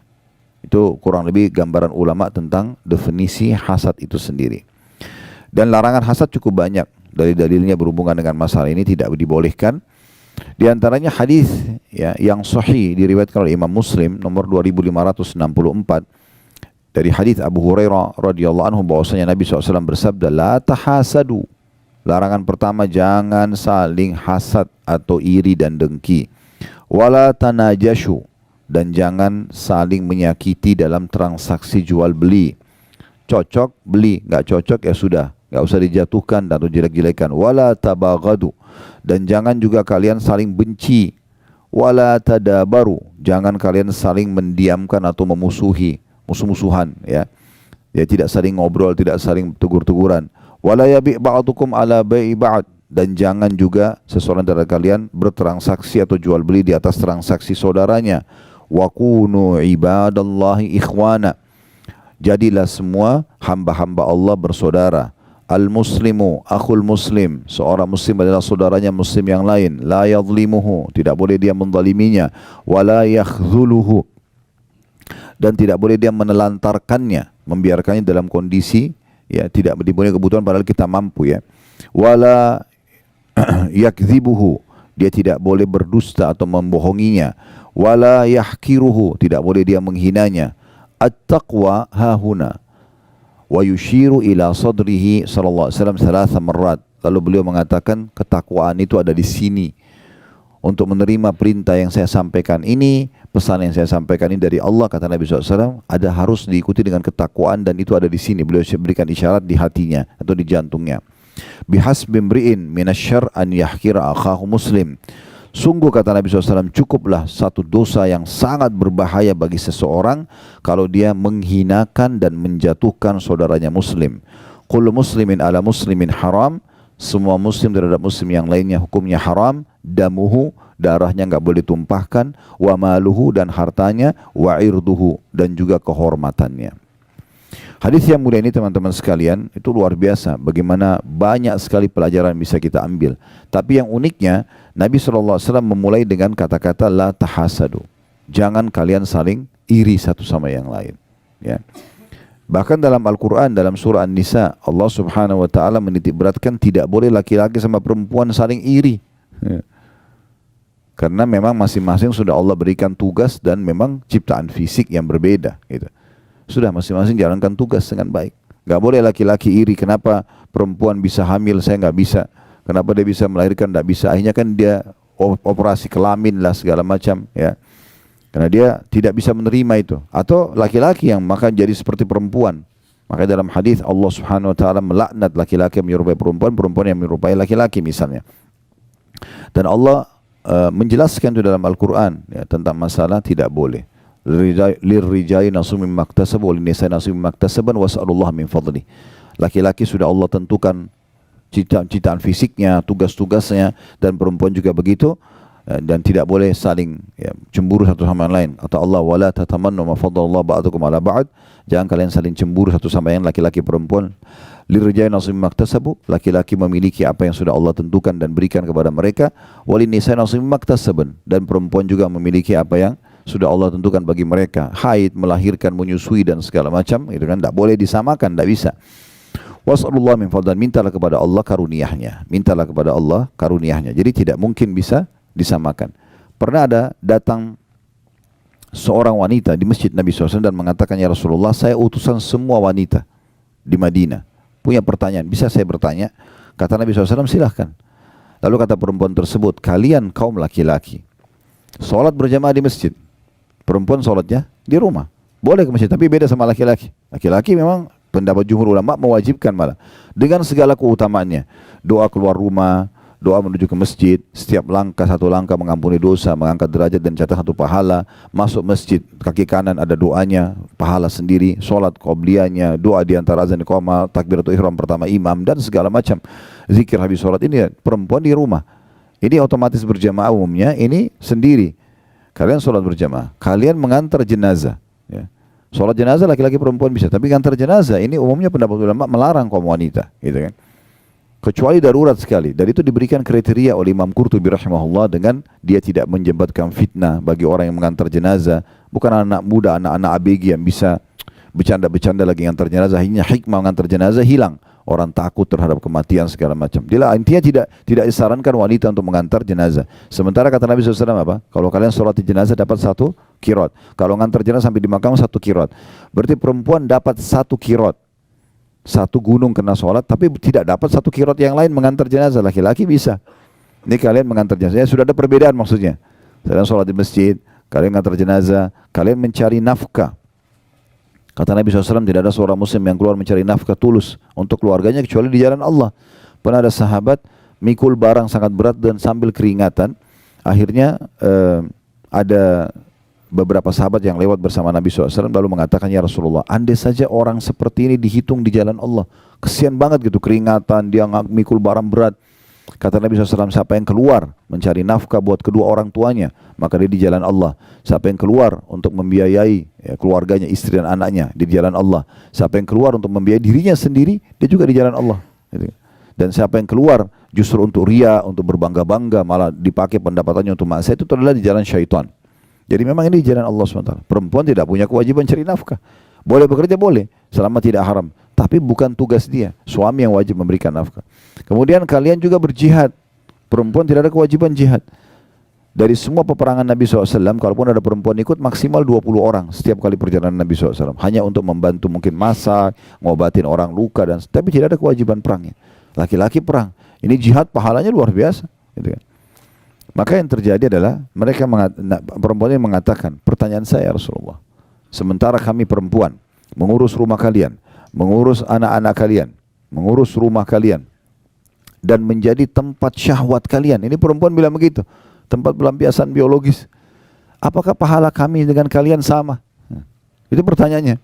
Itu kurang lebih gambaran ulama tentang definisi hasad itu sendiri. Dan larangan hasad cukup banyak. Dari dalilnya berhubungan dengan masalah ini tidak dibolehkan. Di antaranya hadis, ya, yang sahih diriwayatkan oleh Imam Muslim nomor 2564 dari hadis Abu Hurairah radhiyallahu anhu, bahwasanya Nabi SAW bersabda, la tahasadu. Larangan pertama, jangan saling hasad atau iri dan dengki. Wala tanajashu, dan jangan saling menyakiti dalam transaksi jual beli. Cocok beli, nggak cocok ya sudah, nggak usah dijatuhkan atau jelek-jelekan. Wala tabaghadu, dan jangan juga kalian saling benci. Wala tadabaru, jangan kalian saling mendiamkan atau memusuhi, musuh-musuhan, ya. Ya, tidak saling ngobrol, tidak saling tegur-teguran. Wala yabi' ba'dukum ala bai'i ba'd, dan jangan juga seseorang dari kalian bertransaksi atau jual beli di atas transaksi saudaranya. Wa kunu ibadallahi ikhwana, jadilah semua hamba-hamba Allah bersaudara. Al-muslimu akhul muslim, seorang muslim adalah saudaranya muslim yang lain. La yadhlimuhu, tidak boleh dia menzaliminya. Wala yakhdhuluhu, dan tidak boleh dia menelantarkannya. membiarkannya dalam kondisi ya tidak dipenuhi kebutuhan padahal kita mampu ya. Wala yakdzibuhu, dia tidak boleh berdusta atau membohonginya. Wala yahkiruhu, tidak boleh dia menghinanya. At-taqwa hahuna wa yushiru ila sadrihi sallallahu alaihi wasallam thalatha marrat. Lalu beliau mengatakan ketakwaan itu ada di sini. Untuk menerima perintah yang saya sampaikan ini, pesan yang saya sampaikan ini dari Allah, kata Nabi SAW, ada harus diikuti dengan ketakwaan dan itu ada di sini. Beliau berikan isyarat di hatinya atau di jantungnya. Bihasbi imri'in minasyarr an yahkira akhahu muslim. Sungguh kata Nabi SAW, cukuplah satu dosa yang sangat berbahaya bagi seseorang kalau dia menghinakan dan menjatuhkan saudaranya muslim. Kullu muslimin ala muslimin haram. Semua muslim terhadap muslim yang lainnya hukumnya haram. Damuhu, darahnya enggak boleh tumpahkan. Wa maluhu, dan hartanya. Wa irduhu, dan juga kehormatannya. Hadis yang mulia ini teman-teman sekalian, itu luar biasa. Bagaimana banyak sekali pelajaran bisa kita ambil. Tapi yang uniknya, Nabi SAW memulai dengan kata-kata la tahasadu. Jangan kalian saling iri satu sama yang lain. Ya. Bahkan dalam Al-Quran, dalam surah An-Nisa, Allah Subhanahu wa ta'ala menitik beratkan tidak boleh laki-laki sama perempuan saling iri. Ya. Karena memang masing-masing sudah Allah berikan tugas dan memang ciptaan fisik yang berbeda. Gitu. Sudah masing-masing jalankan tugas dengan baik. Gak boleh laki-laki iri, kenapa perempuan bisa hamil, saya gak bisa. Kenapa dia bisa melahirkan, gak bisa. Akhirnya kan dia operasi kelamin lah segala macam. Ya. Karena dia tidak bisa menerima itu. Atau laki-laki yang maka jadi seperti perempuan. Makanya dalam hadis Allah Subhanahu wa ta'ala melaknat laki-laki yang menyerupai perempuan, perempuan yang menyerupai laki-laki misalnya. Dan Allah menjelaskan itu dalam Al-Quran ya, tentang masalah tidak boleh. Lirrijali nasum mimma iktasabu wa linisai nasum mimma iktasaban was'alullah min fadli. Laki-laki sudah Allah tentukan ciptaan fisiknya, tugas-tugasnya, dan perempuan juga begitu. Dan tidak boleh saling ya, cemburu satu sama yang lain. Kata Allah, wala tatamannu ma faddalallahu ba'dakum ala ba'd. Jangan kalian saling cemburu satu sama yang laki-laki perempuan. Lirrijali nasibun mimma iktasabu, laki-laki memiliki apa yang sudah Allah tentukan dan berikan kepada mereka. Walinisai nasibun mimma iktasaban, dan perempuan juga memiliki apa yang sudah Allah tentukan bagi mereka. Haid, melahirkan, menyusui dan segala macam, itu kan tidak boleh disamakan, tidak bisa. Was'alullah min fadlan, mintalah kepada Allah karuniahnya. Mintalah kepada Allah karuniahnya. Jadi tidak mungkin bisa disamakan. Pernah ada datang seorang wanita di masjid Nabi SAW dan mengatakan, ya Rasulullah, saya utusan semua wanita di Madinah. Punya pertanyaan, bisa saya bertanya? Kata Nabi SAW, silahkan. Lalu kata perempuan tersebut, kalian kaum laki-laki, sholat berjamaah di masjid. Perempuan sholatnya di rumah. Boleh ke masjid, tapi beda sama laki-laki. Laki-laki memang pendapat jumhur ulama mewajibkan malah. Dengan segala keutamaannya. Doa keluar rumah, doa menuju ke masjid, setiap langkah satu langkah mengampuni dosa, mengangkat derajat dan catat satu pahala. Masuk masjid, kaki kanan ada doanya, pahala sendiri, sholat qobliyahnya, doa di antara azan iqamah, takbiratul ihram pertama imam, dan segala macam zikir habis sholat. Ini perempuan di rumah. Ini otomatis berjamaah umumnya, ini sendiri. Kalian sholat berjamaah, kalian mengantar jenazah. Ya. Sholat jenazah laki-laki perempuan bisa, tapi mengantar jenazah ini umumnya pendapat ulama melarang kaum wanita, gitu kan? Kecuali darurat sekali. Dan itu diberikan kriteria oleh Imam Qurtubi rahimahullah dengan dia tidak menjembatkan fitnah bagi orang yang mengantar jenazah. Bukan anak muda, anak-anak ABG yang bisa bercanda-bercanda lagi mengantar jenazah. Akhirnya hikmah mengantar jenazah hilang. Orang takut terhadap kematian segala macam. Dia intinya tidak disarankan wanita untuk mengantar jenazah. Sementara kata Nabi SAW apa? Kalau kalian sholat di jenazah dapat 1 qiraat. Kalau mengantar jenazah sampai di makam 1 qiraat. Berarti perempuan dapat 1 qiraat. 1 gunung kena sholat, tapi tidak dapat 1 qiraat yang lain mengantar jenazah. Laki-laki bisa. Ini kalian mengantar jenazah. Sudah ada perbedaan maksudnya. Kalian sholat di masjid, kalian mengantar jenazah, kalian mencari nafkah. Kata Nabi SAW, tidak ada seorang muslim yang keluar mencari nafkah tulus untuk keluarganya kecuali di jalan Allah. Pernah ada sahabat mikul barang sangat berat dan sambil keringatan. Akhirnya ada beberapa sahabat yang lewat bersama Nabi SAW lalu mengatakan, ya Rasulullah, andai saja orang seperti ini dihitung di jalan Allah. Kesian banget gitu, keringatan, dia mikul barang berat. Kata Nabi SAW, siapa yang keluar mencari nafkah buat kedua orang tuanya, maka dia di jalan Allah. Siapa yang keluar untuk membiayai keluarganya, istri dan anaknya, di jalan Allah. Siapa yang keluar untuk membiayai dirinya sendiri, dia juga di jalan Allah. Dan siapa yang keluar justru untuk ria, untuk berbangga-bangga, malah dipakai pendapatannya untuk maksiat, itu adalah di jalan syaitan. Jadi memang ini di jalan Allah SWT. Perempuan tidak punya kewajiban cari nafkah. Boleh bekerja boleh, selama tidak haram. Tapi bukan tugas dia. Suami yang wajib memberikan nafkah. Kemudian kalian juga berjihad. Perempuan tidak ada kewajiban jihad. Dari semua peperangan Nabi SAW, kalaupun ada perempuan ikut, maksimal 20 orang setiap kali perjalanan Nabi SAW. Hanya untuk membantu mungkin masak, ngobatin orang luka, tapi tidak ada kewajiban perangnya. Laki-laki perang. Ini jihad pahalanya luar biasa. Gitu kan. Maka yang terjadi adalah perempuan ini mengatakan, pertanyaan saya Rasulullah, sementara kami perempuan mengurus rumah kalian, mengurus anak-anak kalian, mengurus rumah kalian, dan menjadi tempat syahwat kalian. Ini perempuan bilang begitu. Tempat pelampiasan biologis. Apakah pahala kami dengan kalian sama? Itu pertanyaannya.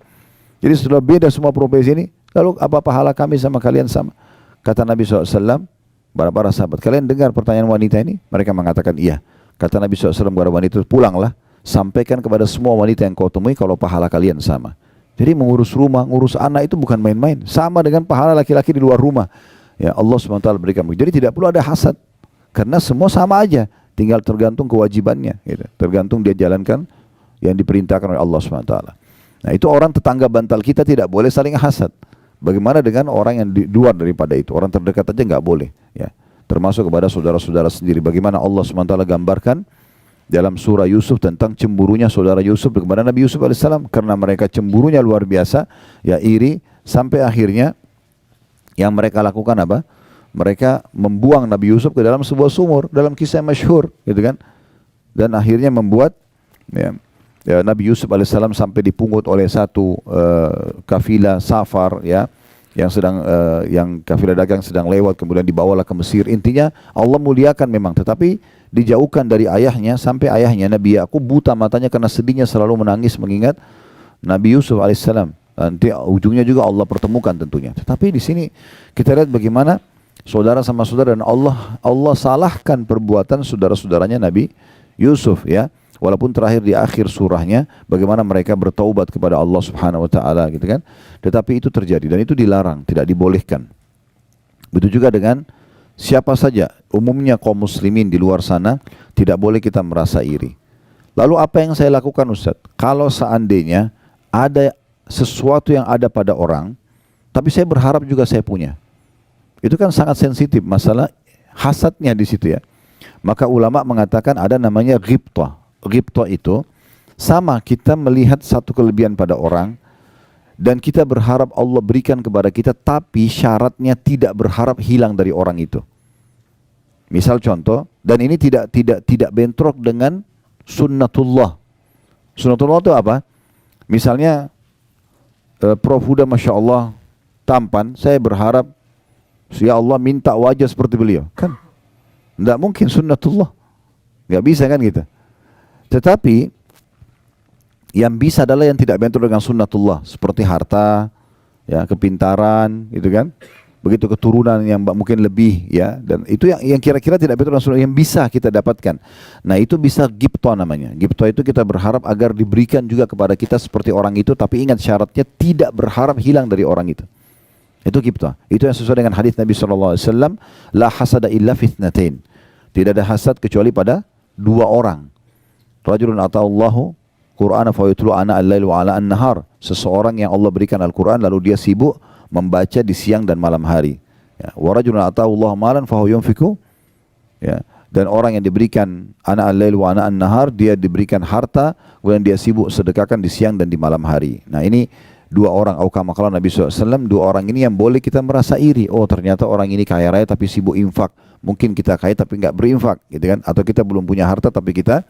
Jadi sudah beda semua profesi ini, lalu apa pahala kami sama kalian sama? Kata Nabi SAW, para sahabat, kalian dengar pertanyaan wanita ini? Mereka mengatakan iya. Kata Nabi SAW kepada wanita itu, pulanglah, sampaikan kepada semua wanita yang kau temui kalau pahala kalian sama. Jadi mengurus rumah, ngurus anak itu bukan main-main. Sama dengan pahala laki-laki di luar rumah. Ya Allah SWT berikan. Jadi tidak perlu ada hasad. Karena semua sama aja. Tinggal tergantung kewajibannya, gitu. Tergantung dia jalankan yang diperintahkan oleh Allah SWT. Nah itu orang tetangga bantal kita tidak boleh saling hasad. Bagaimana dengan orang yang di luar daripada itu? Orang terdekat aja nggak boleh. Ya. Termasuk kepada saudara-saudara sendiri. Bagaimana Allah SWT gambarkan dalam surah Yusuf tentang cemburunya saudara Yusuf kepada Nabi Yusuf AS. Karena mereka cemburunya luar biasa, ya iri, sampai akhirnya yang mereka lakukan apa? Mereka membuang Nabi Yusuf ke dalam sebuah sumur, dalam kisah yang masyhur, gitu kan? Dan akhirnya membuat Nabi Yusuf alaihissalam sampai dipungut oleh satu kafilah safar, ya, yang kafilah dagang sedang lewat, kemudian dibawalah ke Mesir. Intinya Allah muliakan memang, tetapi dijauhkan dari ayahnya sampai ayahnya Nabi Yakub buta matanya karena sedihnya selalu menangis mengingat Nabi Yusuf alaihissalam. Nanti ujungnya juga Allah pertemukan tentunya. Tetapi di sini kita lihat bagaimana saudara sama saudara, dan Allah salahkan perbuatan saudara-saudaranya Nabi Yusuf, ya. Walaupun terakhir di akhir surahnya bagaimana mereka bertaubat kepada Allah Subhanahu wa taala, gitu kan. Tetapi itu terjadi dan itu dilarang, tidak dibolehkan. Begitu juga dengan siapa saja, umumnya kaum muslimin di luar sana tidak boleh kita merasa iri. Lalu apa yang saya lakukan, Ustaz? Kalau seandainya ada sesuatu yang ada pada orang, tapi saya berharap juga saya punya. Itu kan sangat sensitif masalah hasadnya di situ, ya. Maka ulama mengatakan ada namanya ghibthah. Ghibthah itu sama kita melihat satu kelebihan pada orang dan kita berharap Allah berikan kepada kita, tapi syaratnya tidak berharap hilang dari orang itu. Misal contoh, dan ini tidak bentrok dengan sunnatullah. Sunnatullah itu apa? Misalnya Prof Huda Masya Allah tampan, saya berharap ya Allah minta wajah seperti beliau, kan? Tidak mungkin, sunnatullah, nggak bisa kan gitu. Tetapi yang bisa adalah yang tidak bentrok dengan sunnatullah, seperti harta, ya, kepintaran, gitu kan? Begitu keturunan yang mungkin lebih, ya, dan itu yang kira-kira tidak bentrok dengan sunnah yang bisa kita dapatkan. Nah itu bisa ghibthah namanya. Ghibthah itu kita berharap agar diberikan juga kepada kita seperti orang itu, tapi ingat syaratnya tidak berharap hilang dari orang itu. Itu ghibthah. Itu yang sesuai dengan hadis Nabi SAW, la hasada illa fitnatain. Tidak ada hasad kecuali pada dua orang. Rajulun ata'allahu Qur'ana fayutlu ana al-lail wa ala an-nahar. Seseorang yang Allah berikan Al-Quran lalu dia sibuk membaca di siang dan malam hari. Ya. Wa rajulun ata'allahu malan fahu yunfiku. Ya. Dan orang yang diberikan ana al-lail wa ana an-nahar, dia diberikan harta, kemudian dia sibuk sedekahkan di siang dan di malam hari. Nah ini dua orang, kama qala Nabi SAW, dua orang ini yang boleh kita merasa iri. Oh ternyata orang ini kaya raya tapi sibuk infak. Mungkin kita kaya tapi nggak berinfak, gitu kan? Atau kita belum punya harta tapi kita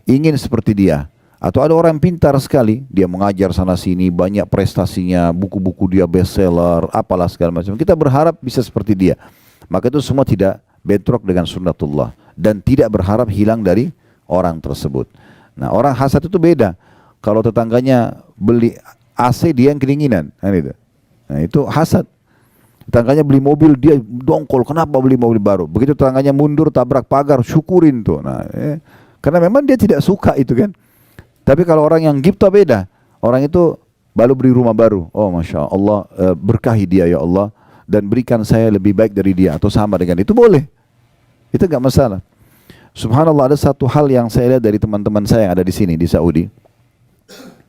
ingin seperti dia. Atau ada orang pintar sekali, dia mengajar sana sini, banyak prestasinya, buku-buku dia bestseller, apalah segala macam. Kita berharap bisa seperti dia. Maka itu semua tidak bentrok dengan sunnatullah dan tidak berharap hilang dari orang tersebut. Nah orang hasad itu beda. Kalau tetangganya beli AC, dia yang kedinginan, nah itu hasad. Tetangganya beli mobil, dia dongkol, kenapa beli mobil baru? Begitu tetangganya mundur tabrak pagar, syukurin tuh. Nah, karena memang dia tidak suka itu kan. Tapi kalau orang yang ghibthah beda. Orang itu baru beli rumah baru. Oh Masya Allah, berkahi dia ya Allah, dan berikan saya lebih baik dari dia atau sama dengan itu, boleh. Itu enggak masalah. Subhanallah, ada satu hal yang saya lihat dari teman-teman saya yang ada di sini di Saudi.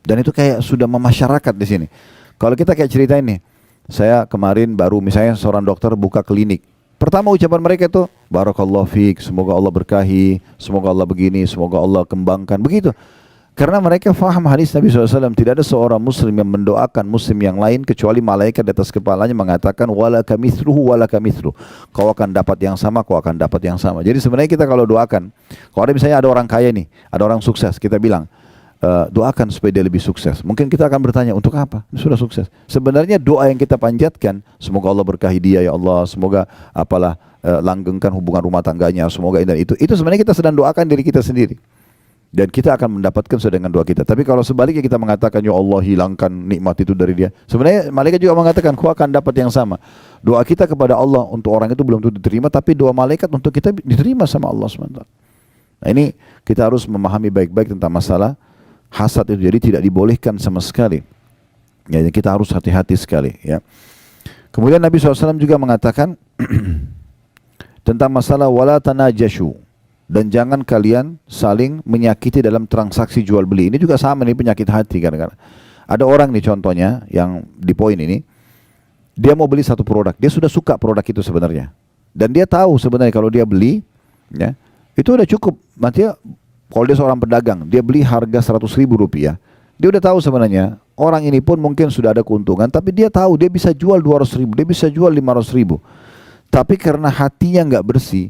Dan itu kayak sudah memasyarakat di sini. Kalau kita kayak cerita ini, saya kemarin baru misalnya seorang dokter buka klinik. Pertama ucapan mereka itu, Barakallahu fiik, semoga Allah berkahi, semoga Allah begini, semoga Allah kembangkan, begitu. Karena mereka faham hadis Nabi SAW, tidak ada seorang muslim yang mendoakan muslim yang lain kecuali malaikat di atas kepalanya mengatakan walaka mithluhu walaka mithluh. Kau akan dapat yang sama, kau akan dapat yang sama. Jadi sebenarnya kita kalau doakan, kalau ada misalnya ada orang kaya nih, ada orang sukses, kita bilang doakan supaya dia lebih sukses. Mungkin kita akan bertanya untuk apa? Sudah sukses. Sebenarnya doa yang kita panjatkan, semoga Allah berkahi dia ya Allah, semoga apalah langgengkan hubungan rumah tangganya, semoga ini dan itu sebenarnya kita sedang doakan diri kita sendiri. Dan kita akan mendapatkan sesuai dengan doa kita. Tapi kalau sebaliknya kita mengatakan, ya Allah hilangkan nikmat itu dari dia. Sebenarnya malaikat juga mengatakan, kau akan dapat yang sama. Doa kita kepada Allah untuk orang itu belum tentu diterima, tapi doa malaikat untuk kita diterima sama Allah SWT. Nah ini kita harus memahami baik-baik tentang masalah hasad itu. Jadi tidak dibolehkan sama sekali. Ya, kita harus hati-hati sekali. Ya. Kemudian Nabi SAW juga mengatakan tentang masalah wala tanajashu. Dan jangan kalian saling menyakiti dalam transaksi jual beli. Ini juga sama nih penyakit hati kadang-kadang. Ada orang nih contohnya yang di poin ini, dia mau beli satu produk, dia sudah suka produk itu sebenarnya. Dan dia tahu sebenarnya kalau dia beli, ya, itu udah cukup. Maksudnya kalau dia seorang pedagang, dia beli harga 100.000 rupiah. Dia udah tahu sebenarnya orang ini pun mungkin sudah ada keuntungan, tapi dia tahu dia bisa jual 200.000, dia bisa jual 500.000. Tapi karena hatinya nggak bersih,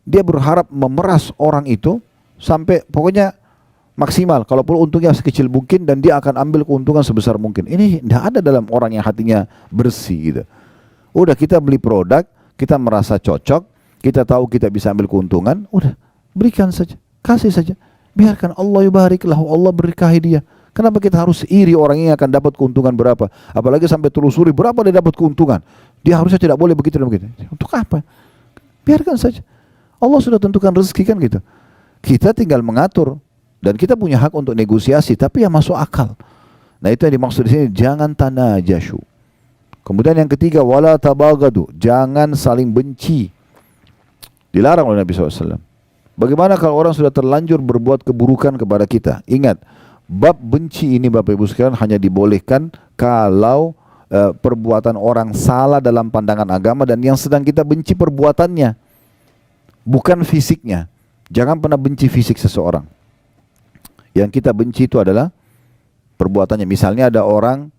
dia berharap memeras orang itu sampai pokoknya maksimal. Kalaupun untungnya sekecil mungkin dan dia akan ambil keuntungan sebesar mungkin. Ini tidak ada dalam orang yang hatinya bersih gitu. Udah kita beli produk, kita merasa cocok, kita tahu kita bisa ambil keuntungan, udah berikan saja, kasih saja. Biarkan Allah yubarik lahu, Allah berkahi dia. Kenapa kita harus iri orang ini akan dapat keuntungan berapa? Apalagi sampai telusuri berapa dia dapat keuntungan. Dia harusnya tidak boleh begitu dan begitu. Untuk apa? Biarkan saja. Allah sudah tentukan rezeki kan gitu. Kita tinggal mengatur dan kita punya hak untuk negosiasi, tapi yang masuk akal. Nah itu yang dimaksud di sini, jangan tanajashu. Kemudian yang ketiga, wala tabagadu, jangan saling benci. Dilarang oleh Nabi SAW. Bagaimana kalau orang sudah terlanjur berbuat keburukan kepada kita? Ingat, bab benci ini Bapak Ibu sekalian hanya dibolehkan kalau perbuatan orang salah dalam pandangan agama dan yang sedang kita benci perbuatannya, bukan fisiknya. Jangan pernah benci fisik seseorang. Yang kita benci itu adalah perbuatannya. Misalnya ada orang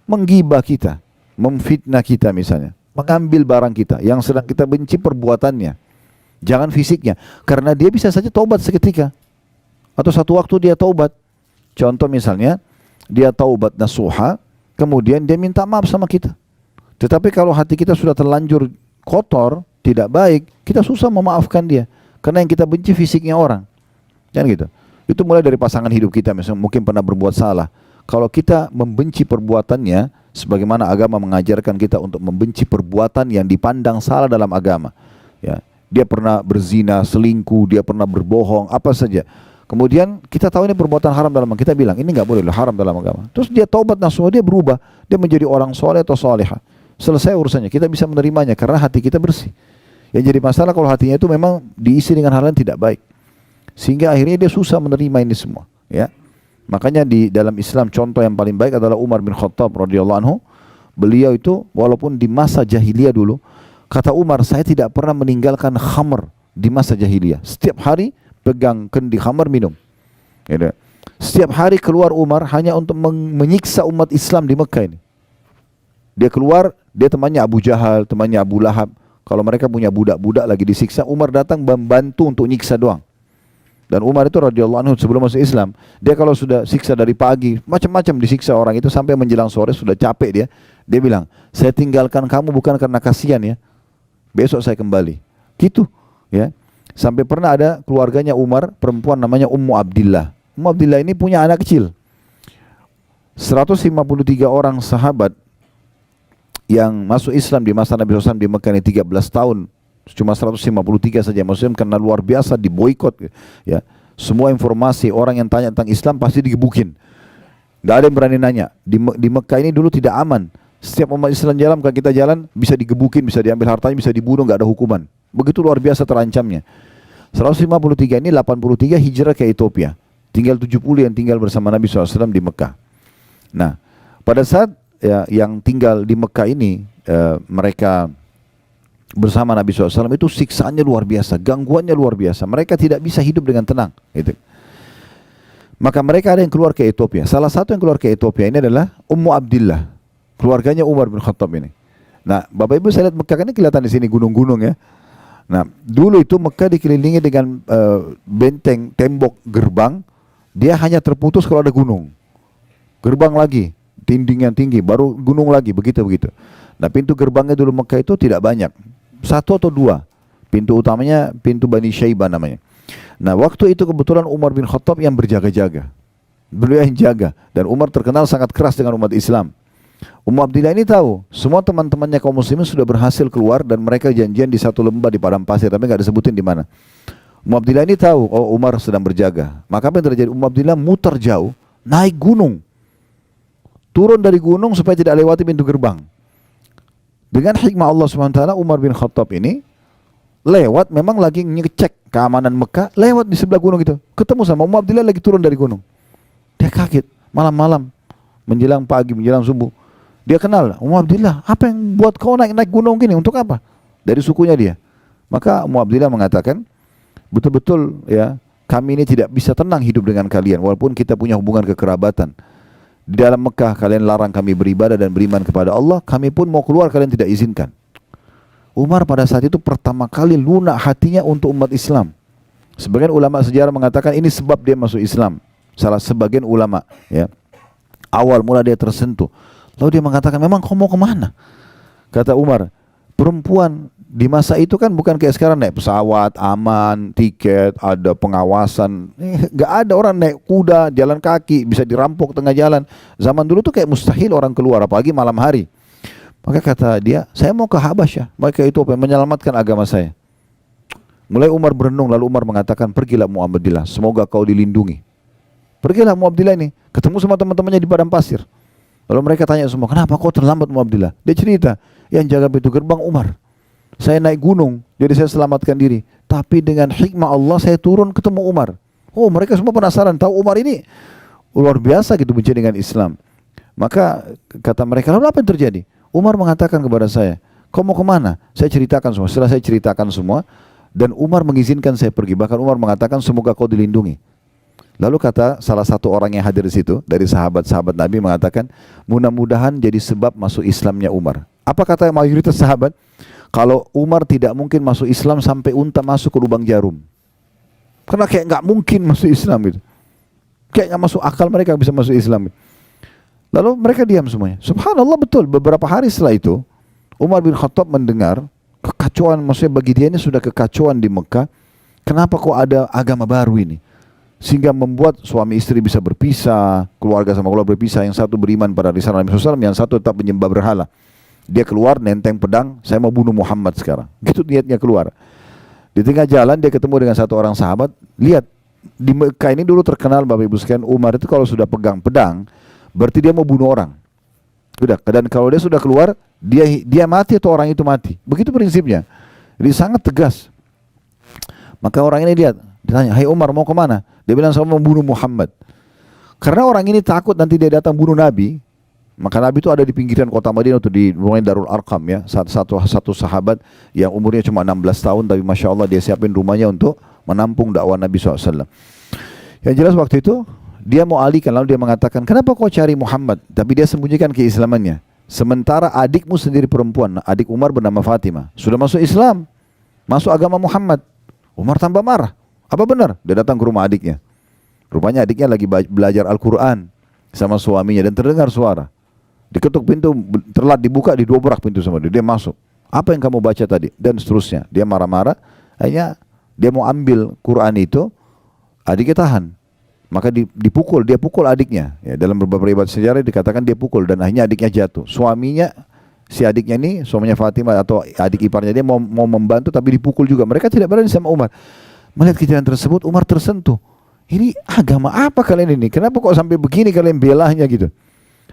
menggibah kita, memfitnah kita misalnya, mengambil barang kita, yang sedang kita benci perbuatannya. Jangan fisiknya, karena dia bisa saja taubat seketika. Atau satu waktu dia taubat. Contoh misalnya, dia taubat nasuha, kemudian dia minta maaf sama kita. Tetapi kalau hati kita sudah terlanjur kotor, tidak baik, kita susah memaafkan dia. Karena yang kita benci fisiknya orang. Jangan gitu. Itu mulai dari pasangan hidup kita, misalnya mungkin pernah berbuat salah. Kalau kita membenci perbuatannya, sebagaimana agama mengajarkan kita untuk membenci perbuatan yang dipandang salah dalam agama. Ya, dia pernah berzina, selingkuh, dia pernah berbohong, apa saja. Kemudian kita tahu ini perbuatan haram dalam agama, kita bilang ini nggak boleh, haram dalam agama. Terus dia taubat nasuha, dia berubah, dia menjadi orang soleh atau soleha. Selesai urusannya, kita bisa menerimanya karena hati kita bersih. Yang jadi masalah kalau hatinya itu memang diisi dengan hal yang tidak baik, sehingga akhirnya dia susah menerima ini semua. Ya, makanya di dalam Islam contoh yang paling baik adalah Umar bin Khattab radhiyallahu anhu. Beliau itu walaupun di masa jahiliyah dulu, kata Umar, saya tidak pernah meninggalkan khamr di masa jahiliyah. Setiap hari pegang kendi khamr minum. Ya, setiap hari keluar Umar hanya untuk menyiksa umat Islam di Mekah ini. Dia keluar, dia temannya Abu Jahal, temannya Abu Lahab. Kalau mereka punya budak-budak lagi disiksa, Umar datang membantu untuk nyiksa doang. Dan Umar itu radhiyallahu anhu sebelum masuk Islam, dia kalau sudah siksa dari pagi, macam-macam disiksa orang itu sampai menjelang sore sudah capek dia. Dia bilang, saya tinggalkan kamu bukan karena kasihan ya, besok saya kembali. Gitu, ya. Sampai pernah ada keluarganya Umar, perempuan namanya Ummu Abdillah. Ummu Abdillah ini punya anak kecil. 153 orang sahabat yang masuk Islam di masa Nabi SAW di Mekah ini 13 tahun, cuma 153 saja Muslim karena luar biasa diboikot. Ya, semua informasi orang yang tanya tentang Islam pasti digebukin. Gak ada yang berani nanya. Di Mekah ini dulu tidak aman. Setiap umat Islam jalan, kalau kita jalan bisa digebukin, bisa diambil hartanya, bisa dibunuh, gak ada hukuman. Begitu luar biasa terancamnya. 153 ini 83 hijrah ke Ethiopia. Tinggal 70 yang tinggal bersama Nabi SAW di Mekah. Nah, pada saat ya, yang tinggal di Mekah ini mereka bersama Nabi SAW itu siksaannya luar biasa, gangguannya luar biasa. Mereka tidak bisa hidup dengan tenang. Gitu. Maka mereka ada yang keluar ke Ethiopia. Salah satu yang keluar ke Ethiopia ini adalah Ummu Abdillah, keluarganya Umar bin Khattab ini. Nah, Bapak Ibu saya lihat Mekah ini kelihatan di sini gunung-gunung ya. Nah, dulu itu Mekah dikelilingi dengan benteng, tembok, gerbang. Dia hanya terputus kalau ada gunung. Gerbang lagi, dinding yang tinggi, baru gunung lagi, begitu-begitu. Nah, pintu gerbangnya dulu Mekah itu tidak banyak. Satu atau dua. Pintu utamanya pintu Bani Syaibah namanya. Nah, waktu itu kebetulan Umar bin Khattab yang berjaga-jaga. Beliau yang jaga. Dan Umar terkenal sangat keras dengan umat Islam. Ummu Abdillah ini tahu, semua teman-temannya kaum muslimin sudah berhasil keluar dan mereka janjian di satu lembah di padang pasir, tapi nggak disebutin di mana. Ummu Abdillah ini tahu, oh Umar sedang berjaga. Maka apa yang terjadi? Ummu Abdillah muter jauh, naik gunung. Turun dari gunung supaya tidak lewati pintu gerbang. Dengan hikmah Allah SWT, Umar bin Khattab ini lewat, memang lagi ngecek keamanan Mekah, lewat di sebelah gunung itu. Ketemu sama Ummu Abdillah lagi turun dari gunung. Dia kaget, malam-malam, menjelang pagi, menjelang subuh. Dia kenal, Ummu Abdillah, apa yang buat kau naik gunung gini, untuk apa? Dari sukunya dia. Maka Ummu Abdillah mengatakan, betul-betul ya, kami ini tidak bisa tenang hidup dengan kalian, walaupun kita punya hubungan kekerabatan. Di dalam Mekah kalian larang kami beribadah dan beriman kepada Allah, kami pun mau keluar kalian tidak izinkan. Umar pada saat itu pertama kali lunak hatinya untuk umat Islam. Sebagian ulama sejarah mengatakan ini sebab dia masuk Islam. Salah sebagian ulama ya. Awal mula dia tersentuh. Lalu dia mengatakan, memang kau mau kemana? Kata Umar, perempuan di masa itu kan bukan kayak sekarang naik pesawat, aman, tiket, ada pengawasan. Gak ada, orang naik kuda, jalan kaki, bisa dirampok tengah jalan. Zaman dulu tuh kayak mustahil orang keluar, apalagi malam hari. Maka kata dia, saya mau ke Habasyah, mau ke Ethiopia, menyelamatkan agama saya. Mulai Umar berenung, lalu Umar mengatakan, pergilah Ummu Abdillah, semoga kau dilindungi. Pergilah Ummu Abdillah ini, ketemu sama teman-temannya di padang pasir. Lalu mereka tanya semua, kenapa kau terlambat Ummu Abdillah? Dia cerita, yang jaga pintu gerbang Umar. Saya naik gunung, jadi saya selamatkan diri. Tapi dengan hikmah Allah saya turun ketemu Umar. Oh, mereka semua penasaran, tahu Umar ini luar biasa gitu benci dengan Islam. Maka kata mereka, lalu apa yang terjadi? Umar mengatakan kepada saya, kau mau kemana? Saya ceritakan semua. Setelah saya ceritakan semua, dan Umar mengizinkan saya pergi. Bahkan Umar mengatakan, semoga kau dilindungi. Lalu kata salah satu orang yang hadir di situ dari sahabat-sahabat Nabi mengatakan, mudah-mudahan jadi sebab masuk Islamnya Umar. Apa kata mayoritas sahabat? Kalau Umar tidak mungkin masuk Islam sampai unta masuk ke lubang jarum. Karena kayak nggak mungkin masuk Islam gitu. Kayak nggak masuk akal mereka bisa masuk Islam. Lalu mereka diam semuanya. Subhanallah, betul. Beberapa hari setelah itu, Umar bin Khattab mendengar kekacauan, maksudnya bagi dia ini sudah kekacauan di Mekah. Kenapa kok ada agama baru ini? Sehingga membuat suami istri bisa berpisah, keluarga sama keluarga berpisah. Yang satu beriman pada risalah Nabi SAW, yang satu tetap menyembah berhala. Dia keluar nenteng pedang, saya mau bunuh Muhammad sekarang. Gitu niatnya keluar. Di tengah jalan dia ketemu dengan satu orang sahabat. Lihat, di Mekah ini dulu terkenal Bapak Ibu sekalian, Umar itu kalau sudah pegang pedang, berarti dia mau bunuh orang. Sudah. Dan kalau dia sudah keluar, dia mati atau orang itu mati. Begitu prinsipnya. Jadi sangat tegas. Maka orang ini lihat, ditanya, hai Umar mau kemana? Dia bilang, saya mau membunuh Muhammad. Karena orang ini takut nanti dia datang bunuh Nabi. Maka Nabi itu ada di pinggiran kota Madinah, itu di rumahnya Darul Arqam ya. Satu sahabat yang umurnya cuma 16 tahun, tapi Masya Allah dia siapin rumahnya untuk menampung dakwah Nabi SAW. Yang jelas waktu itu dia mau alihkan, lalu dia mengatakan, kenapa kau cari Muhammad? Tapi dia sembunyikan keislamannya. Sementara adikmu sendiri perempuan, adik Umar bernama Fatimah, sudah masuk Islam, masuk agama Muhammad. Umar tambah marah. Apa benar? Dia datang ke rumah adiknya. Rupanya adiknya lagi belajar Al-Quran sama suaminya dan terdengar suara. Diketuk pintu, telat dibuka, didobrak pintu sama dia. Dia masuk. Apa yang kamu baca tadi? Dan seterusnya. Dia marah-marah. Akhirnya dia mau ambil Quran itu, adiknya tahan. Maka dipukul, dia pukul adiknya. Ya, dalam beberapa riwayat sejarah dikatakan dia pukul dan akhirnya adiknya jatuh. Suaminya, si adiknya ini, suaminya Fatimah atau adik iparnya dia mau membantu tapi dipukul juga. Mereka tidak berani sama Umar. Melihat kejadian tersebut, Umar tersentuh. Ini agama apa kalian ini? Kenapa kok sampai begini kalian belahnya gitu?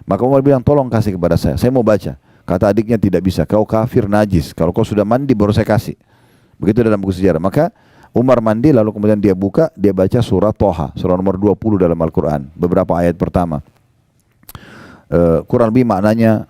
Maka Umar bilang, tolong kasih kepada saya mau baca. Kata adiknya, tidak bisa, kau kafir najis. Kalau kau sudah mandi baru saya kasih. Begitu dalam buku sejarah. Maka Umar mandi, lalu kemudian dia buka, dia baca surah Toha, surah nomor 20 dalam Al-Quran, beberapa ayat pertama. kurang lebih maknanya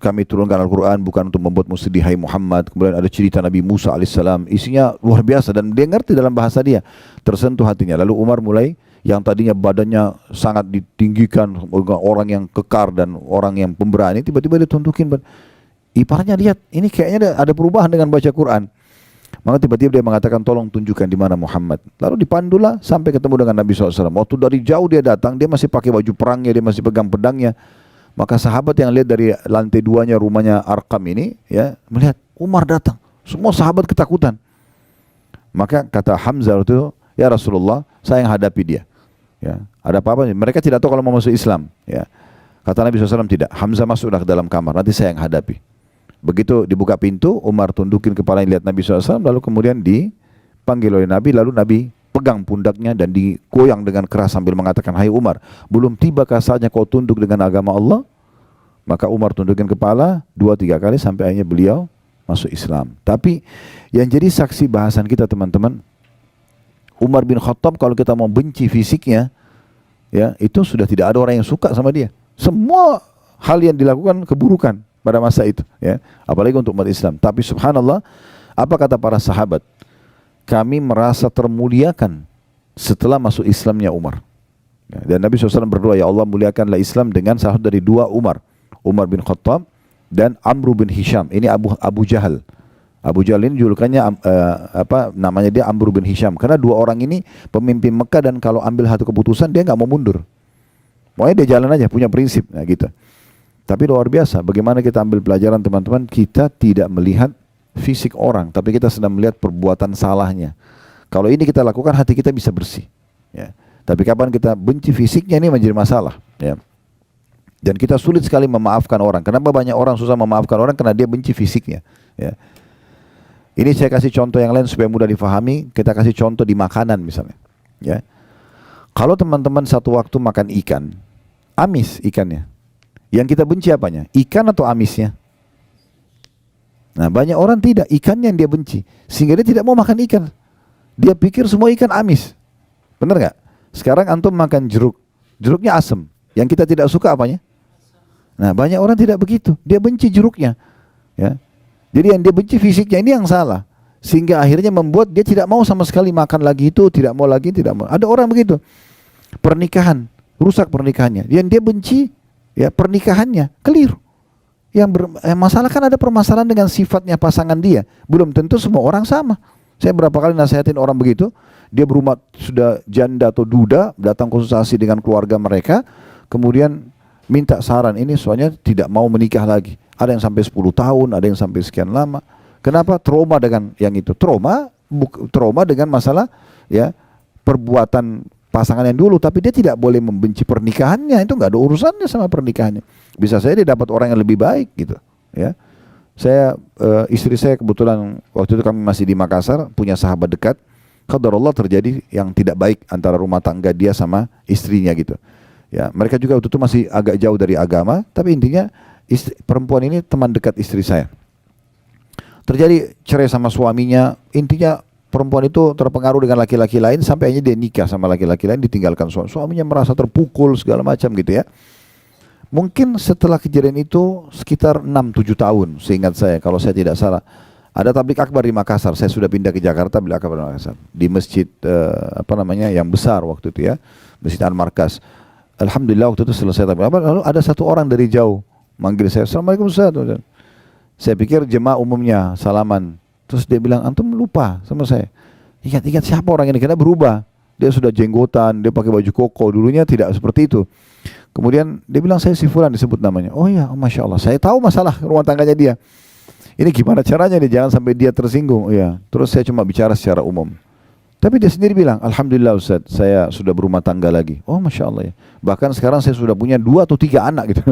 kami turunkan Al-Quran bukan untuk membuat musydih hai Muhammad. Kemudian ada cerita Nabi Musa alaihissalam, isinya luar biasa dan dia ngerti dalam bahasa dia, tersentuh hatinya. Lalu Umar mulai, yang tadinya badannya sangat ditinggikan, orang yang kekar dan orang yang pemberani, tiba-tiba ditunjukin, iparnya lihat ini kayaknya ada perubahan dengan baca Quran. Maka tiba-tiba dia mengatakan, tolong tunjukkan di mana Muhammad. Lalu dipandulah sampai ketemu dengan Nabi SAW. Waktu dari jauh dia datang, dia masih pakai baju perangnya, dia masih pegang pedangnya. Maka sahabat yang lihat dari lantai 2-nya rumahnya Arqam ini, ya, melihat Umar datang. Semua sahabat ketakutan. Maka kata Hamzah itu, ya Rasulullah, saya yang hadapi dia. Ya, ada apa-apa? Mereka tidak tahu kalau mau masuk Islam. Ya, kata Nabi SAW tidak. Hamzah masuklah ke dalam kamar. Nanti saya yang hadapi. Begitu dibuka pintu, Umar tundukin kepalanya lihat Nabi SAW, lalu kemudian dipanggil oleh Nabi, lalu Nabi pegang pundaknya dan digoyang dengan keras sambil mengatakan, hai Umar, belum tibakah saatnya kau tunduk dengan agama Allah? Maka Umar tundukin kepala 2-3 kali sampai akhirnya beliau masuk Islam. Tapi yang jadi saksi bahasan kita teman-teman, Umar bin Khattab kalau kita mau benci fisiknya, ya itu sudah tidak ada orang yang suka sama dia. Semua hal yang dilakukan keburukan pada masa itu, ya, apalagi untuk umat Islam. Tapi subhanallah, apa kata para sahabat? Kami merasa termuliakan setelah masuk Islamnya Umar. Ya, dan Nabi SAW berdoa, ya Allah muliakanlah Islam dengan salah satu dari 2 Umar, Umar bin Khattab dan Amr bin Hisham. Ini Abu Jahal. Abu Jahal ini julukannya namanya dia Amr bin Hisham, karena 2 orang ini pemimpin Mekah dan kalau ambil satu keputusan dia nggak mau mundur. Pokoknya dia jalan aja, punya prinsip, nah gitu. Tapi luar biasa, bagaimana kita ambil pelajaran teman-teman, kita tidak melihat fisik orang, tapi kita sedang melihat perbuatan salahnya. Kalau ini kita lakukan, hati kita bisa bersih. Ya. Tapi kapan kita benci fisiknya, ini menjadi masalah. Ya. Dan kita sulit sekali memaafkan orang. Kenapa banyak orang susah memaafkan orang? Karena dia benci fisiknya. Ya. Ini saya kasih contoh yang lain supaya mudah difahami. Kita kasih contoh di makanan misalnya. Ya. Kalau teman-teman satu waktu makan ikan, amis ikannya. Yang kita benci apanya? Ikan atau amisnya? Nah banyak orang tidak, ikannya yang dia benci, sehingga dia tidak mau makan ikan. Dia pikir semua ikan amis. Benar nggak? Sekarang antum makan jeruk, jeruknya asam. Yang kita tidak suka apanya? Nah banyak orang tidak begitu, dia benci jeruknya. Ya. Jadi yang dia benci fisiknya ini yang salah, sehingga akhirnya membuat dia tidak mau sama sekali makan lagi itu, tidak mau lagi, tidak mau. Ada orang begitu. Pernikahan, rusak pernikahannya. Yang dia benci, ya pernikahannya keliru. Masalah kan ada permasalahan dengan sifatnya pasangan dia. Belum tentu semua orang sama. Saya berapa kali nasihatin orang begitu, dia berumah sudah janda atau duda, datang konsultasi dengan keluarga mereka, kemudian minta saran, ini soalnya tidak mau menikah lagi. Ada yang sampai 10 tahun, ada yang sampai sekian lama. Kenapa? Trauma dengan yang itu. Trauma dengan masalah ya perbuatan pasangan yang dulu, tapi dia tidak boleh membenci pernikahannya, itu nggak ada urusannya sama pernikahannya. Bisa saja dia dapat orang yang lebih baik gitu, ya. Istri saya kebetulan waktu itu kami masih di Makassar, punya sahabat dekat. Qadarullah terjadi yang tidak baik antara rumah tangga dia sama istrinya gitu. Ya, mereka juga waktu itu masih agak jauh dari agama, tapi intinya perempuan ini teman dekat istri saya. Terjadi cerai sama suaminya, intinya perempuan itu terpengaruh dengan laki-laki lain sampai akhirnya dia nikah sama laki-laki lain, ditinggalkan suaminya, merasa terpukul segala macam gitu ya. Mungkin setelah kejadian itu sekitar 6-7 tahun, seingat saya kalau saya tidak salah, ada tablik akbar di Makassar. Saya sudah pindah ke Jakarta, tablik akbar di Makassar di masjid yang besar waktu itu ya, Masjid Al-Markas. Alhamdulillah waktu itu selesai tablik akbar, lalu ada satu orang dari jauh manggil saya, Assalamualaikum Ustaz. Saya pikir jemaah umumnya salaman. Terus dia bilang, antum lupa sama saya. Ingat siapa orang ini, karena berubah. Dia sudah jenggotan, dia pakai baju koko, dulunya tidak seperti itu. Kemudian dia bilang, saya si Fulan, disebut namanya. Oh ya, Masya Allah, saya tahu masalah rumah tangganya dia. Ini gimana caranya nih, jangan sampai dia tersinggung. Ya. Terus saya cuma bicara secara umum. Tapi dia sendiri bilang, Alhamdulillah Ustaz, saya sudah berumah tangga lagi. Oh Masya Allah ya. Bahkan sekarang saya sudah punya 2 atau 3 anak gitu.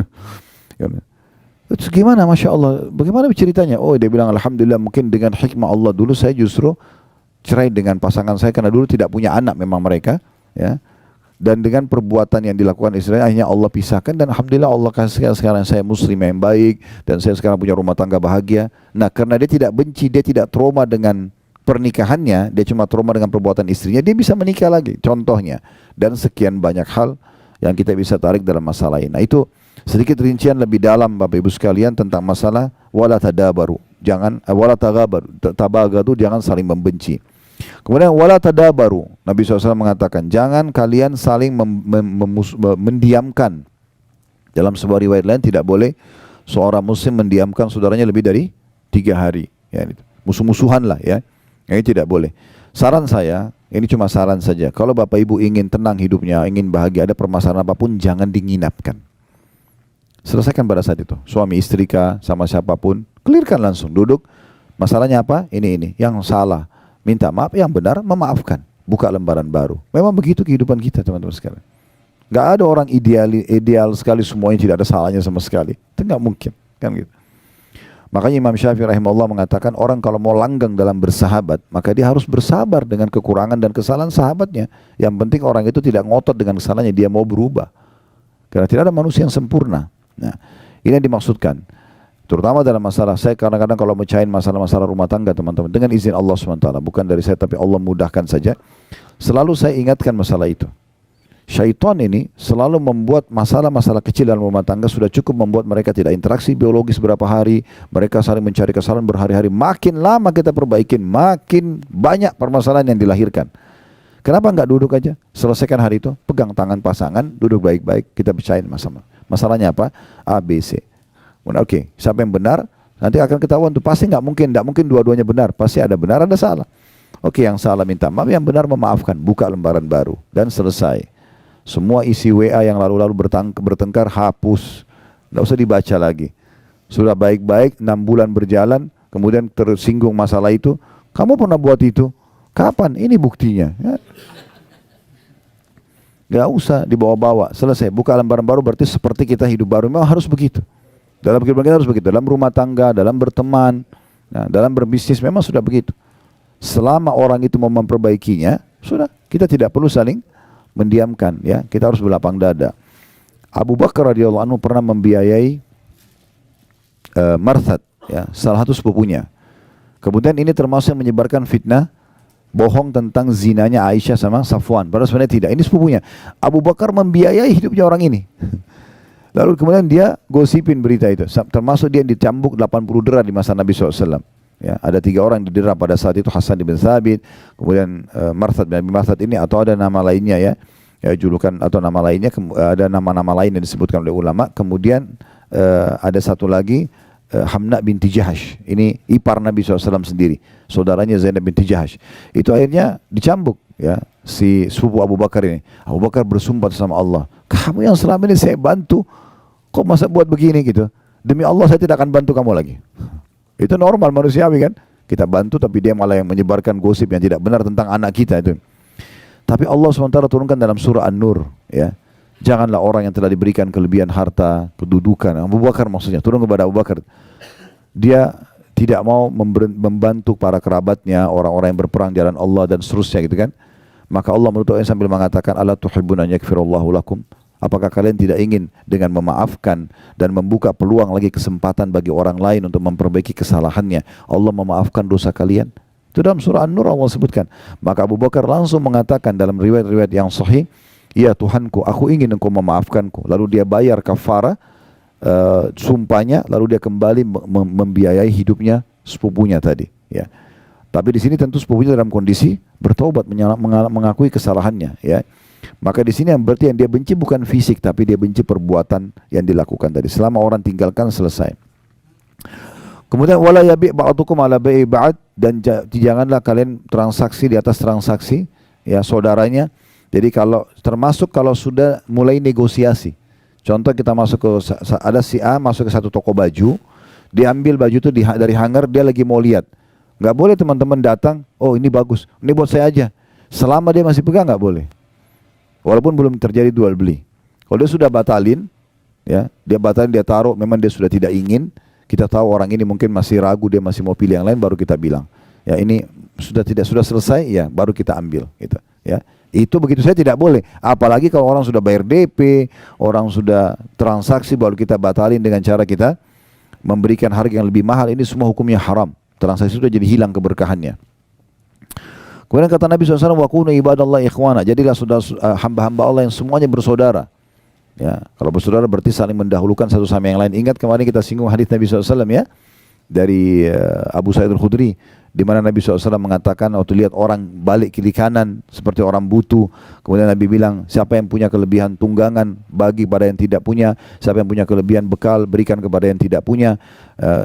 Terus gimana, Masya Allah, bagaimana ceritanya? Oh dia bilang, Alhamdulillah mungkin dengan hikmah Allah dulu saya justru cerai dengan pasangan saya karena dulu tidak punya anak memang mereka, ya. Dan dengan perbuatan yang dilakukan istri, akhirnya Allah pisahkan, dan Alhamdulillah Allah kasih sekarang saya muslim yang baik, dan saya sekarang punya rumah tangga bahagia. Nah karena dia tidak benci, dia tidak trauma dengan pernikahannya, dia cuma trauma dengan perbuatan istrinya, dia bisa menikah lagi, contohnya. Dan sekian banyak hal yang kita bisa tarik dalam masalah ini. Nah itu Sedikit rincian lebih dalam Bapak Ibu sekalian tentang masalah wala tadabaru. Jangan wala tagabaru, tabagadu, jangan saling membenci. Kemudian wala tadabaru. Nabi SAW mengatakan, jangan kalian saling mendiamkan. Dalam sebuah riwayat lain tidak boleh seorang muslim mendiamkan saudaranya lebih dari 3 hari. Ya, musuh-musuhan lah ya. Ini tidak boleh. Saran saya, ini cuma saran saja. Kalau Bapak Ibu ingin tenang hidupnya, ingin bahagia, ada permasalahan apapun, jangan dinginapkan. Selesaikan pada saat itu. Suami istri kah, sama siapapun, clearkan langsung. Duduk, masalahnya apa? Ini. Yang salah, minta maaf. Yang benar, memaafkan. Buka lembaran baru. Memang begitu kehidupan kita, teman-teman sekalian. Gak ada orang ideal sekali semuanya, tidak ada salahnya sama sekali. Itu gak mungkin, kan gitu. Makanya Imam Syafi'i rahimahullah mengatakan, orang kalau mau langgeng dalam bersahabat, maka dia harus bersabar dengan kekurangan dan kesalahan sahabatnya. Yang penting orang itu tidak ngotot dengan kesalahannya, dia mau berubah. Karena tidak ada manusia yang sempurna. Nah, ini yang dimaksudkan. Terutama dalam masalah, saya kadang-kadang kalau mecahin masalah-masalah rumah tangga teman-teman, dengan izin Allah SWT, bukan dari saya tapi Allah mudahkan saja, selalu saya ingatkan masalah itu. Syaitan ini selalu membuat masalah-masalah kecil dalam rumah tangga sudah cukup membuat mereka tidak interaksi biologis berapa hari, mereka saling mencari kesalahan berhari-hari. Makin lama kita perbaikin, makin banyak permasalahan yang dilahirkan. Kenapa enggak duduk aja, selesaikan hari itu, pegang tangan pasangan, duduk baik-baik, kita bicarain masalah. Masalahnya apa? A, B, C. Oke, siapa yang benar? Nanti akan ketahuan tuh, pasti enggak mungkin dua-duanya benar, pasti ada benar, ada salah. Oke, yang salah minta maaf, yang benar memaafkan, buka lembaran baru dan selesai. Semua isi WA yang lalu-lalu bertengkar hapus, tidak usah dibaca lagi. Sudah baik-baik 6 bulan berjalan, kemudian tersinggung masalah itu. Kamu pernah buat itu? Kapan? Ini buktinya. Ya. Gak usah dibawa-bawa. Selesai. Buka lembaran baru berarti seperti kita hidup baru. Memang harus begitu. Dalam kehidupan kita harus begitu. Dalam rumah tangga, dalam berteman, nah, dalam berbisnis memang sudah begitu. Selama orang itu mau memperbaikinya, sudah. Kita tidak perlu saling mendiamkan, ya, kita harus berlapang dada. Abu Bakar radhiyallahu anhu pernah membiayai Marthad, ya, salah satu sepupunya. Kemudian ini termasuk yang menyebarkan fitnah bohong tentang zinanya Aisyah sama Safwan. Padahal sebenarnya tidak. Ini sepupunya. Abu Bakar membiayai hidupnya orang ini. Lalu kemudian dia gosipin berita itu. Termasuk dia dicambuk 80 dera di masa Nabi SAW. Ya, ada 3 orang yang didera pada saat itu, Hasan bin Thabit, kemudian Marthad bin Abi Marthad ini, atau ada nama lainnya ya, julukan atau nama lainnya, ada nama-nama lain yang disebutkan oleh ulama. Kemudian ada satu lagi Hamna binti Jahash, ini ipar Nabi SAW sendiri, saudaranya Zainab binti Jahash. Itu akhirnya dicambuk ya si sepupu Abu Bakar ini. Abu Bakar bersumpah sama Allah, kamu yang selama ini saya bantu, kok masa buat begini gitu? Demi Allah saya tidak akan bantu kamu lagi. Itu normal manusiawi kan? Kita bantu tapi dia malah yang menyebarkan gosip yang tidak benar tentang anak kita itu. Tapi Allah SWT turunkan dalam surah An-Nur, ya. Janganlah orang yang telah diberikan kelebihan harta, kedudukan. Abu Bakar maksudnya, turun kepada Abu Bakar. Dia tidak mau membantu para kerabatnya, orang-orang yang berperang di jalan Allah dan seterusnya gitu kan. Maka Allah menutup sambil mengatakan, "Ala tuhibbuna an yaghfirallahu lakum?" Apakah kalian tidak ingin dengan memaafkan dan membuka peluang lagi kesempatan bagi orang lain untuk memperbaiki kesalahannya, Allah memaafkan dosa kalian? Itu dalam surah An-Nur Allah sebutkan. Maka Abu Bakar langsung mengatakan dalam riwayat-riwayat yang sahih, "Ya Tuhanku, aku ingin engkau memaafkanku." Lalu dia bayar kafara sumpahnya, lalu dia kembali membiayai hidupnya sepupunya tadi. Ya. Tapi di sini tentu sepupunya dalam kondisi bertobat, mengakui kesalahannya. Ya. Maka di sini yang berarti yang dia benci bukan fisik, tapi dia benci perbuatan yang dilakukan tadi. Selama orang tinggalkan, selesai. Kemudian wala yabi' ba'dukum ala bai'i ba'd, dan janganlah kalian transaksi di atas transaksi ya saudaranya. Jadi termasuk kalau sudah mulai negosiasi. Contoh kita masuk ke ada si A masuk ke satu toko baju, dia ambil baju itu dari hanger, dia lagi mau lihat. Enggak boleh teman-teman datang, "Oh, ini bagus. Ini buat saya aja." Selama dia masih pegang enggak boleh. Walaupun belum terjadi jual beli. Kalau dia sudah batalin, ya, dia batalin, dia taruh, memang dia sudah tidak ingin, kita tahu orang ini mungkin masih ragu, dia masih mau pilih yang lain, baru kita bilang, ya ini sudah selesai, ya baru kita ambil, gitu, ya. Itu begitu saya tidak boleh. Apalagi kalau orang sudah bayar DP, orang sudah transaksi, baru kita batalin dengan cara kita memberikan harga yang lebih mahal. Ini semua hukumnya haram. Transaksi sudah jadi hilang keberkahannya. Kemudian kata Nabi SAW, "Wa kunu ibadallah ikhwana." Jadilah hamba-hamba Allah yang semuanya bersaudara. Ya, kalau bersaudara berarti saling mendahulukan satu sama yang lain. Ingat kemarin kita singgung hadis Nabi SAW ya, dari Abu Sa'id Al-Khudri, di mana Nabi SAW mengatakan waktu lihat orang balik kiri kanan seperti orang butuh, kemudian Nabi bilang, siapa yang punya kelebihan tunggangan bagi pada yang tidak punya, siapa yang punya kelebihan bekal berikan kepada yang tidak punya.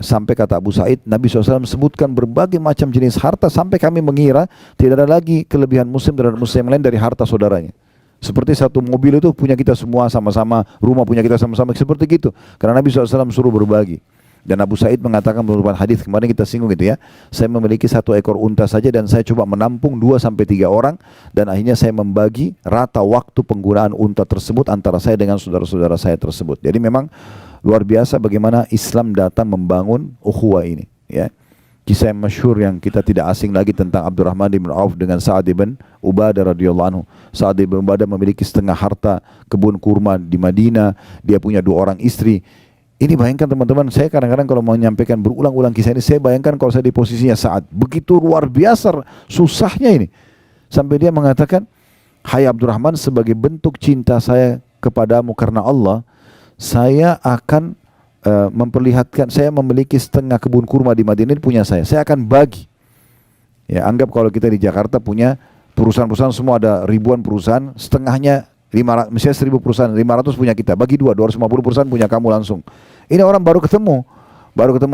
Sampai kata Abu Sa'id, Nabi SAW sebutkan berbagai macam jenis harta sampai kami mengira tidak ada lagi kelebihan muslim terhadap muslim lain dari harta saudaranya. Seperti satu mobil itu punya kita semua sama-sama, rumah punya kita sama-sama, seperti gitu. Karena Nabi SAW suruh berbagi. Dan Abu Sa'id mengatakan menurut hadis kemarin kita singgung gitu ya, saya memiliki 1 ekor unta saja dan saya coba menampung 2 sampai 3 orang, dan akhirnya saya membagi rata waktu penggunaan unta tersebut antara saya dengan saudara-saudara saya tersebut. Jadi memang luar biasa bagaimana Islam datang membangun ukhuwah ini ya. Kisah yang masyhur yang kita tidak asing lagi tentang Abdurrahman bin Auf dengan Sa'ad bin Ubadah radhiyallahu anhu. Sa'ad bin Ubadah memiliki setengah harta kebun kurma di Madinah, dia punya 2 orang istri. Ini bayangkan teman-teman, saya kadang-kadang kalau mau menyampaikan berulang-ulang kisah ini, saya bayangkan kalau saya di posisinya Sa'ad, begitu luar biasa susahnya ini. Sampai dia mengatakan, hai Abdurrahman, sebagai bentuk cinta saya kepadamu karena Allah, saya akan memperlihatkan, saya memiliki setengah kebun kurma di Madinah ini punya saya akan bagi. Ya, anggap kalau kita di Jakarta punya perusahaan-perusahaan, semua ada ribuan perusahaan, setengahnya 500, misalnya 1000 perusahaan, 500 punya kita, bagi 250 perusahaan punya kamu langsung. Ini orang baru ketemu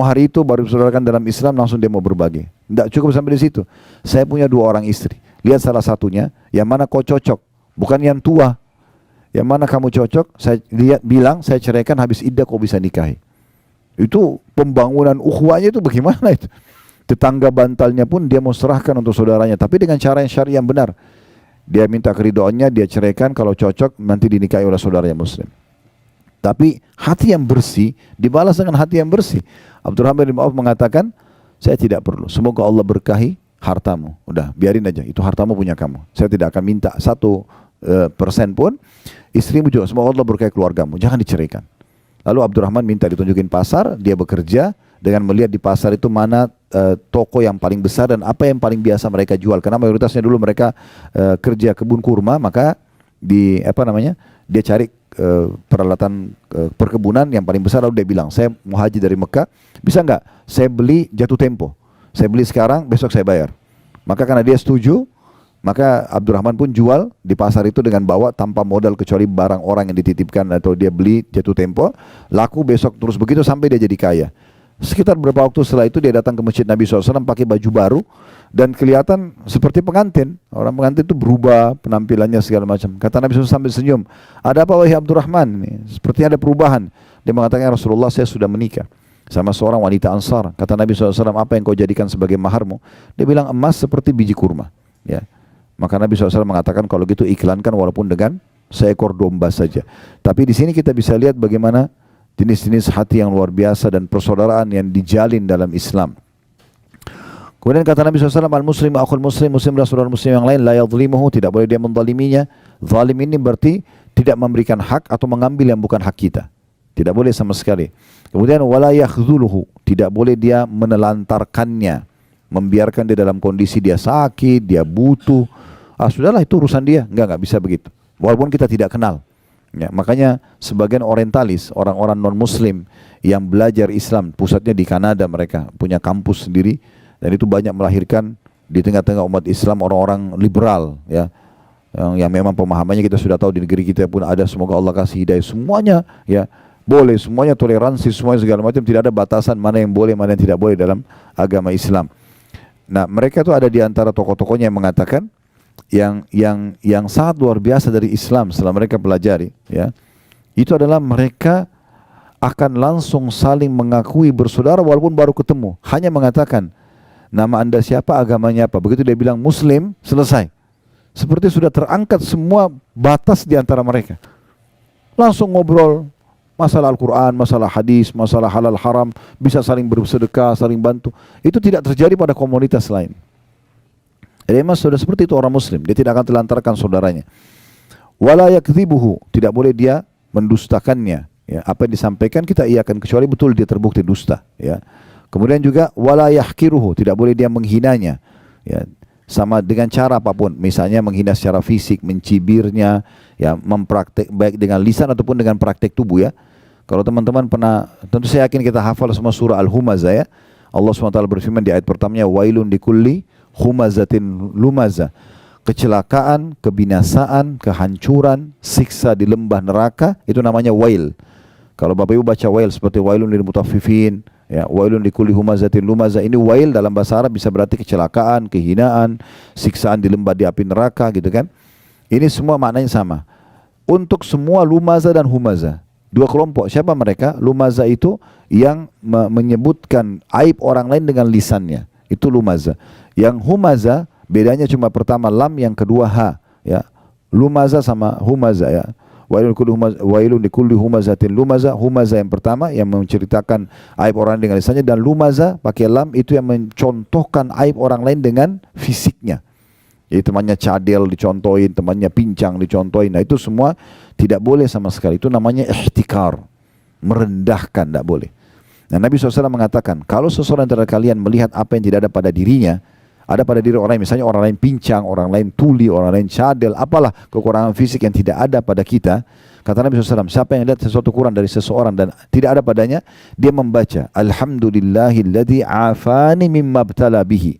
hari itu, baru disaudarakan dalam Islam, langsung dia mau berbagi. Tidak cukup sampai di situ. Saya punya 2 orang istri, lihat salah satunya, yang mana kau cocok, bukan yang tua. Yang mana kamu cocok, saya lihat bilang, saya ceraikan, habis iddah kau bisa nikahi. Itu pembangunan ukhuwahnya itu bagaimana itu? Tetangga bantalnya pun dia mau serahkan untuk saudaranya, tapi dengan cara yang syar'i yang benar. Dia minta keridhaannya, dia ceraikan, kalau cocok nanti dinikahi oleh saudaranya muslim. Tapi hati yang bersih dibalas dengan hati yang bersih. Abdurrahman bin Auf mengatakan, saya tidak perlu, semoga Allah berkahi hartamu. Udah, biarin aja, itu hartamu punya kamu. Saya tidak akan minta 1% pun. Istrimu juga, semoga Allah berkahi keluargamu, jangan diceraikan. Lalu Abdurrahman minta ditunjukin pasar, dia bekerja dengan melihat di pasar itu mana toko yang paling besar dan apa yang paling biasa mereka jual. Karena mayoritasnya dulu mereka kerja kebun kurma, maka dia cari peralatan perkebunan yang paling besar. Lalu dia bilang, saya mau haji dari Mekah, bisa nggak saya beli jatuh tempo, saya beli sekarang, besok saya bayar. Maka karena dia setuju, maka Abdurrahman pun jual di pasar itu dengan bawa tanpa modal kecuali barang orang yang dititipkan atau dia beli jatuh tempo, laku besok terus begitu sampai dia jadi kaya. Sekitar beberapa waktu setelah itu dia datang ke masjid Nabi SAW pakai baju baru dan kelihatan seperti pengantin. Orang pengantin itu berubah penampilannya segala macam. Kata Nabi SAW sambil senyum, ada apa wahai Abdurrahman? Sepertinya ada perubahan. Dia mengatakan, Rasulullah, saya sudah menikah sama seorang wanita Ansar. Kata Nabi SAW, apa yang kau jadikan sebagai maharmu? Dia bilang, emas seperti biji kurma. Ya. Maka Nabi SAW mengatakan, kalau gitu iklankan walaupun dengan seekor domba saja. Tapi di sini kita bisa lihat bagaimana jenis-jenis hati yang luar biasa dan persaudaraan yang dijalin dalam Islam. Kemudian kata Nabi SAW, al-muslim akhul muslim, muslim adalah saudara muslim yang lain, la yadhlimuhu, tidak boleh dia menzaliminya. Zalim ini berarti tidak memberikan hak atau mengambil yang bukan hak kita. Tidak boleh sama sekali. Kemudian wala yakhzuluhu, tidak boleh dia menelantarkannya, membiarkan dia dalam kondisi dia sakit, dia butuh. Sudahlah itu urusan dia, enggak bisa begitu. Walaupun kita tidak kenal. Ya, makanya sebagian orientalis, orang-orang non-muslim yang belajar Islam, pusatnya di Kanada, mereka punya kampus sendiri dan itu banyak melahirkan di tengah-tengah umat Islam orang-orang liberal, ya, yang memang pemahamannya kita sudah tahu di negeri kita pun ada, semoga Allah kasih hidayah semuanya, ya, boleh semuanya, toleransi semuanya segala macam, tidak ada batasan mana yang boleh mana yang tidak boleh dalam agama Islam. Nah, mereka itu ada di antara tokoh-tokohnya yang mengatakan yang sangat luar biasa dari Islam setelah mereka pelajari, ya, itu adalah mereka akan langsung saling mengakui bersaudara walaupun baru ketemu, hanya mengatakan nama anda siapa, agamanya apa, begitu dia bilang muslim, selesai. Seperti sudah terangkat semua batas di antara mereka, langsung ngobrol masalah Al-Quran, masalah hadis, masalah halal haram, bisa saling bersedekah, saling bantu. Itu tidak terjadi pada komunitas lain. Jadi memang sudah seperti itu orang muslim, dia tidak akan telantarkan saudaranya. Wala yakdzibuhu, tidak boleh dia mendustakannya, ya. Apa yang disampaikan kita iakan kecuali betul dia terbukti dusta, ya. Kemudian juga wala yahkiruhu, tidak boleh dia menghinanya, ya. sama dengan cara apapun, misalnya menghina secara fisik, mencibirnya, ya, mempraktek baik dengan lisan ataupun dengan praktek tubuh ya. Kalau teman-teman pernah, tentu saya yakin kita hafal semua surah Al-Humazah ya. Allah SWT berfirman di ayat pertamanya, wailun likulli humazatin lumaza. Kecelakaan, kebinasaan, kehancuran, siksa di lembah neraka, itu namanya wail. Kalau Bapak Ibu baca wail seperti wailun lil mutaffifin, ya, wailun likulli humazatin lumaza, ini wail dalam bahasa Arab bisa berarti kecelakaan, kehinaan, siksaan di lembah di api neraka gitu kan. Ini semua maknanya sama. Untuk semua lumaza dan humaza, dua kelompok. Siapa mereka? Lumaza itu yang menyebutkan aib orang lain dengan lisannya, itu lumaza. Yang humaza bedanya cuma pertama lam, yang kedua ha, ya. Lumaza sama humaza ya. Wailun likulli humazatin lumaza. Humaza yang pertama yang menceritakan aib orang lain dengan lisannya, dan lumaza pakai lam itu yang mencontohkan aib orang lain dengan fisiknya. Jadi temannya cadel dicontohin, temannya pincang dicontohin. Nah itu semua tidak boleh sama sekali. Itu namanya ihtikar, merendahkan, tidak boleh. Nah Nabi SAW mengatakan, kalau seseorang antara kalian melihat apa yang tidak ada pada dirinya, ada pada diri orang lain, misalnya orang lain pincang, orang lain tuli, orang lain cadel, apalah kekurangan fisik yang tidak ada pada kita, kata Nabi SAW, siapa yang lihat sesuatu kurang dari seseorang dan tidak ada padanya, dia membaca, Alhamdulillahilladzi afani mimma btala bihi.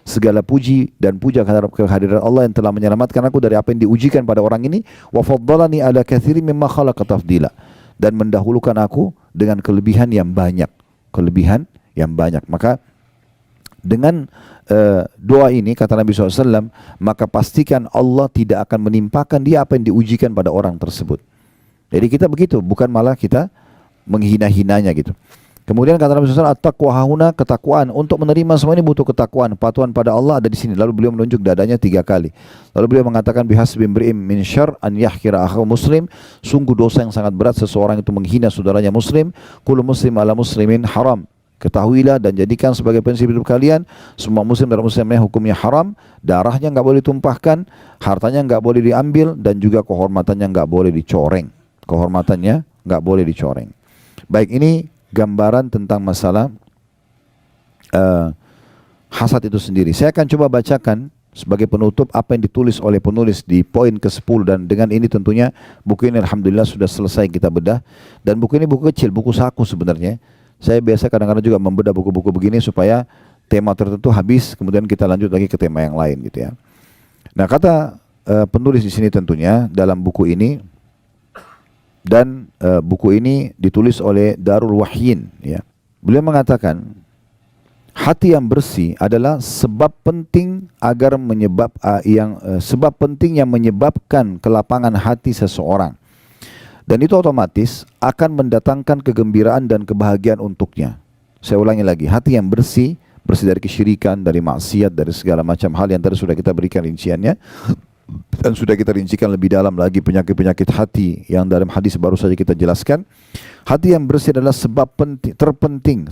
Segala puji dan puja kehadiran Allah yang telah menyelamatkan aku dari apa yang diujikan pada orang ini, wa faddalani ala katsirin mimma khalaqa tafdila, dan mendahulukan aku dengan kelebihan yang banyak, kelebihan yang banyak. Maka dengan doa ini kata Nabi SAW, maka pastikan Allah tidak akan menimpakan dia apa yang diujikan pada orang tersebut. Jadi kita begitu, bukan malah kita menghina-hinanya gitu. Kemudian kata Nabi SAW, at-taqwa hahuna, ketakwaan. Untuk menerima semua ini butuh ketakwaan. Patuhan pada Allah ada di sini. Lalu beliau menunjuk dadanya 3 kali. Lalu beliau mengatakan, bihasbi imri'in min syarr an yahkira akhahu muslim. Sungguh dosa yang sangat berat seseorang itu menghina saudaranya muslim. Kullu muslim ala muslimin haram. Ketahuilah dan jadikan sebagai prinsip hidup kalian, semua muslim dan muslimah hukumnya haram, darahnya enggak boleh ditumpahkan, hartanya enggak boleh diambil, dan juga kehormatannya enggak boleh dicoreng. Kehormatannya enggak boleh dicoreng. Baik, ini gambaran tentang masalah hasad itu sendiri. Saya akan coba bacakan sebagai penutup apa yang ditulis oleh penulis di poin ke-10, dan dengan ini tentunya buku ini alhamdulillah sudah selesai kita bedah, dan buku ini buku kecil, buku saku sebenarnya. Saya biasa kadang-kadang juga membedah buku-buku begini supaya tema tertentu habis, kemudian kita lanjut lagi ke tema yang lain gitu ya. Nah, kata penulis di sini tentunya dalam buku ini, dan buku ini ditulis oleh Darul Wahyin ya. Beliau mengatakan, hati yang bersih adalah sebab penting agar sebab penting yang menyebabkan kelapangan hati seseorang. Dan itu otomatis akan mendatangkan kegembiraan dan kebahagiaan untuknya. Saya ulangi lagi, hati yang bersih, bersih dari kesyirikan, dari maksiat, dari segala macam hal yang tadi sudah kita berikan rinciannya, dan sudah kita rincikan lebih dalam lagi penyakit-penyakit hati yang dalam hadis baru saja kita jelaskan. Hati yang bersih adalah sebab terpenting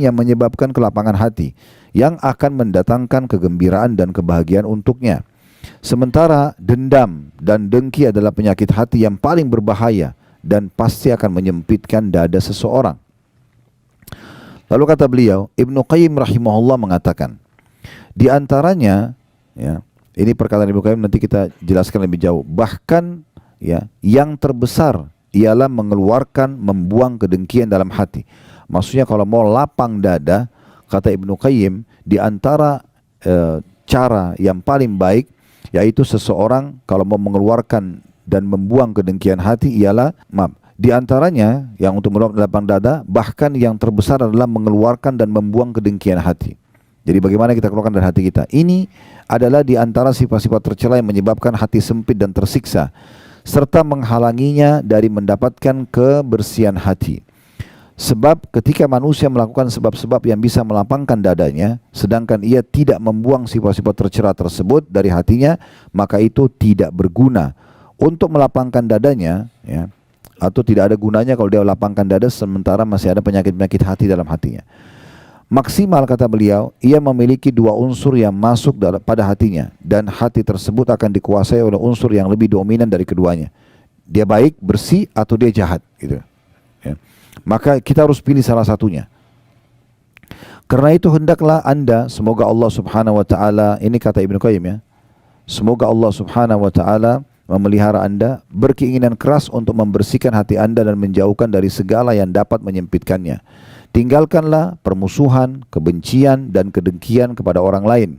yang menyebabkan kelapangan hati, yang akan mendatangkan kegembiraan dan kebahagiaan untuknya. Sementara dendam dan dengki adalah penyakit hati yang paling berbahaya dan pasti akan menyempitkan dada seseorang. Lalu kata beliau, Ibnu Qayyim rahimahullah mengatakan, di antaranya ya, ini perkataan Ibnu Qayyim nanti kita jelaskan lebih jauh, bahkan ya, yang terbesar ialah membuang kedengkian dalam hati. Maksudnya kalau mau lapang dada, kata Ibnu Qayyim, di antara cara yang paling baik, yaitu seseorang kalau mau mengeluarkan dan membuang kedengkian hati ialah, di antaranya yang untuk melapang dada, bahkan yang terbesar adalah mengeluarkan dan membuang kedengkian hati. Jadi bagaimana kita keluarkan dari hati kita? Ini adalah di antara sifat-sifat tercela yang menyebabkan hati sempit dan tersiksa, serta menghalanginya dari mendapatkan kebersihan hati. Sebab ketika manusia melakukan sebab-sebab yang bisa melapangkan dadanya, sedangkan ia tidak membuang sifat-sifat tercela tersebut dari hatinya, maka itu tidak berguna untuk melapangkan dadanya ya, atau tidak ada gunanya kalau dia lapangkan dada sementara masih ada penyakit-penyakit hati dalam hatinya. Maksimal kata beliau, ia memiliki 2 unsur yang masuk pada hatinya, dan hati tersebut akan dikuasai oleh unsur yang lebih dominan dari keduanya. Dia baik, bersih, atau dia jahat gitu ya. Maka kita harus pilih salah satunya. Karena itu hendaklah anda, semoga Allah subhanahu wa ta'ala, ini kata Ibnu Qayyim ya, semoga Allah subhanahu wa ta'ala memelihara anda, berkeinginan keras untuk membersihkan hati anda dan menjauhkan dari segala yang dapat menyempitkannya. Tinggalkanlah permusuhan, kebencian, dan kedengkian kepada orang lain.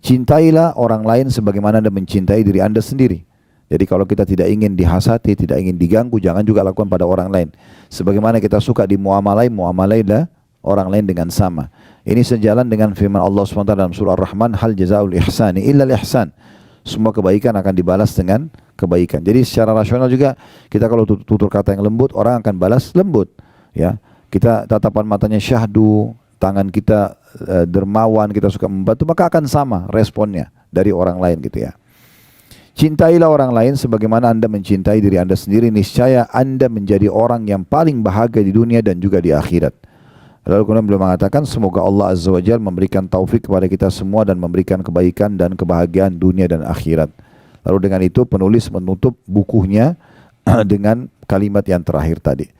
Cintailah orang lain sebagaimana anda mencintai diri anda sendiri. Jadi kalau kita tidak ingin dihasati, tidak ingin diganggu, jangan juga lakukan pada orang lain. Sebagaimana kita suka dimuamalai, muamalailah orang lain dengan sama. Ini sejalan dengan firman Allah SWT dalam surah Ar-Rahman, hal jazaul ihsani illa ihsan. Semua kebaikan akan dibalas dengan kebaikan. Jadi secara rasional juga kita kalau tutur kata yang lembut, orang akan balas lembut. Ya, kita tatapan matanya syahdu, tangan kita dermawan, kita suka membantu, maka akan sama responnya dari orang lain gitu ya. Cintailah orang lain sebagaimana anda mencintai diri anda sendiri, niscaya anda menjadi orang yang paling bahagia di dunia dan juga di akhirat. Lalu kemudian beliau mengatakan, semoga Allah Azza wa Jalla memberikan taufik kepada kita semua dan memberikan kebaikan dan kebahagiaan dunia dan akhirat. Lalu dengan itu penulis menutup bukunya dengan kalimat yang terakhir tadi.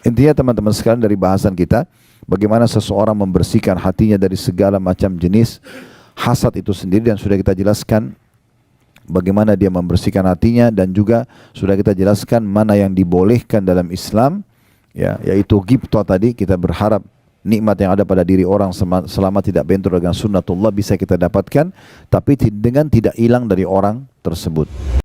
Intinya teman-teman sekalian dari bahasan kita, bagaimana seseorang membersihkan hatinya dari segala macam jenis hasad itu sendiri, dan sudah kita jelaskan bagaimana dia membersihkan hatinya, dan juga sudah kita jelaskan mana yang dibolehkan dalam Islam, ya, yaitu ghibthah tadi. Kita berharap nikmat yang ada pada diri orang selama tidak bentur dengan sunnatullah bisa kita dapatkan, tapi dengan tidak hilang dari orang tersebut.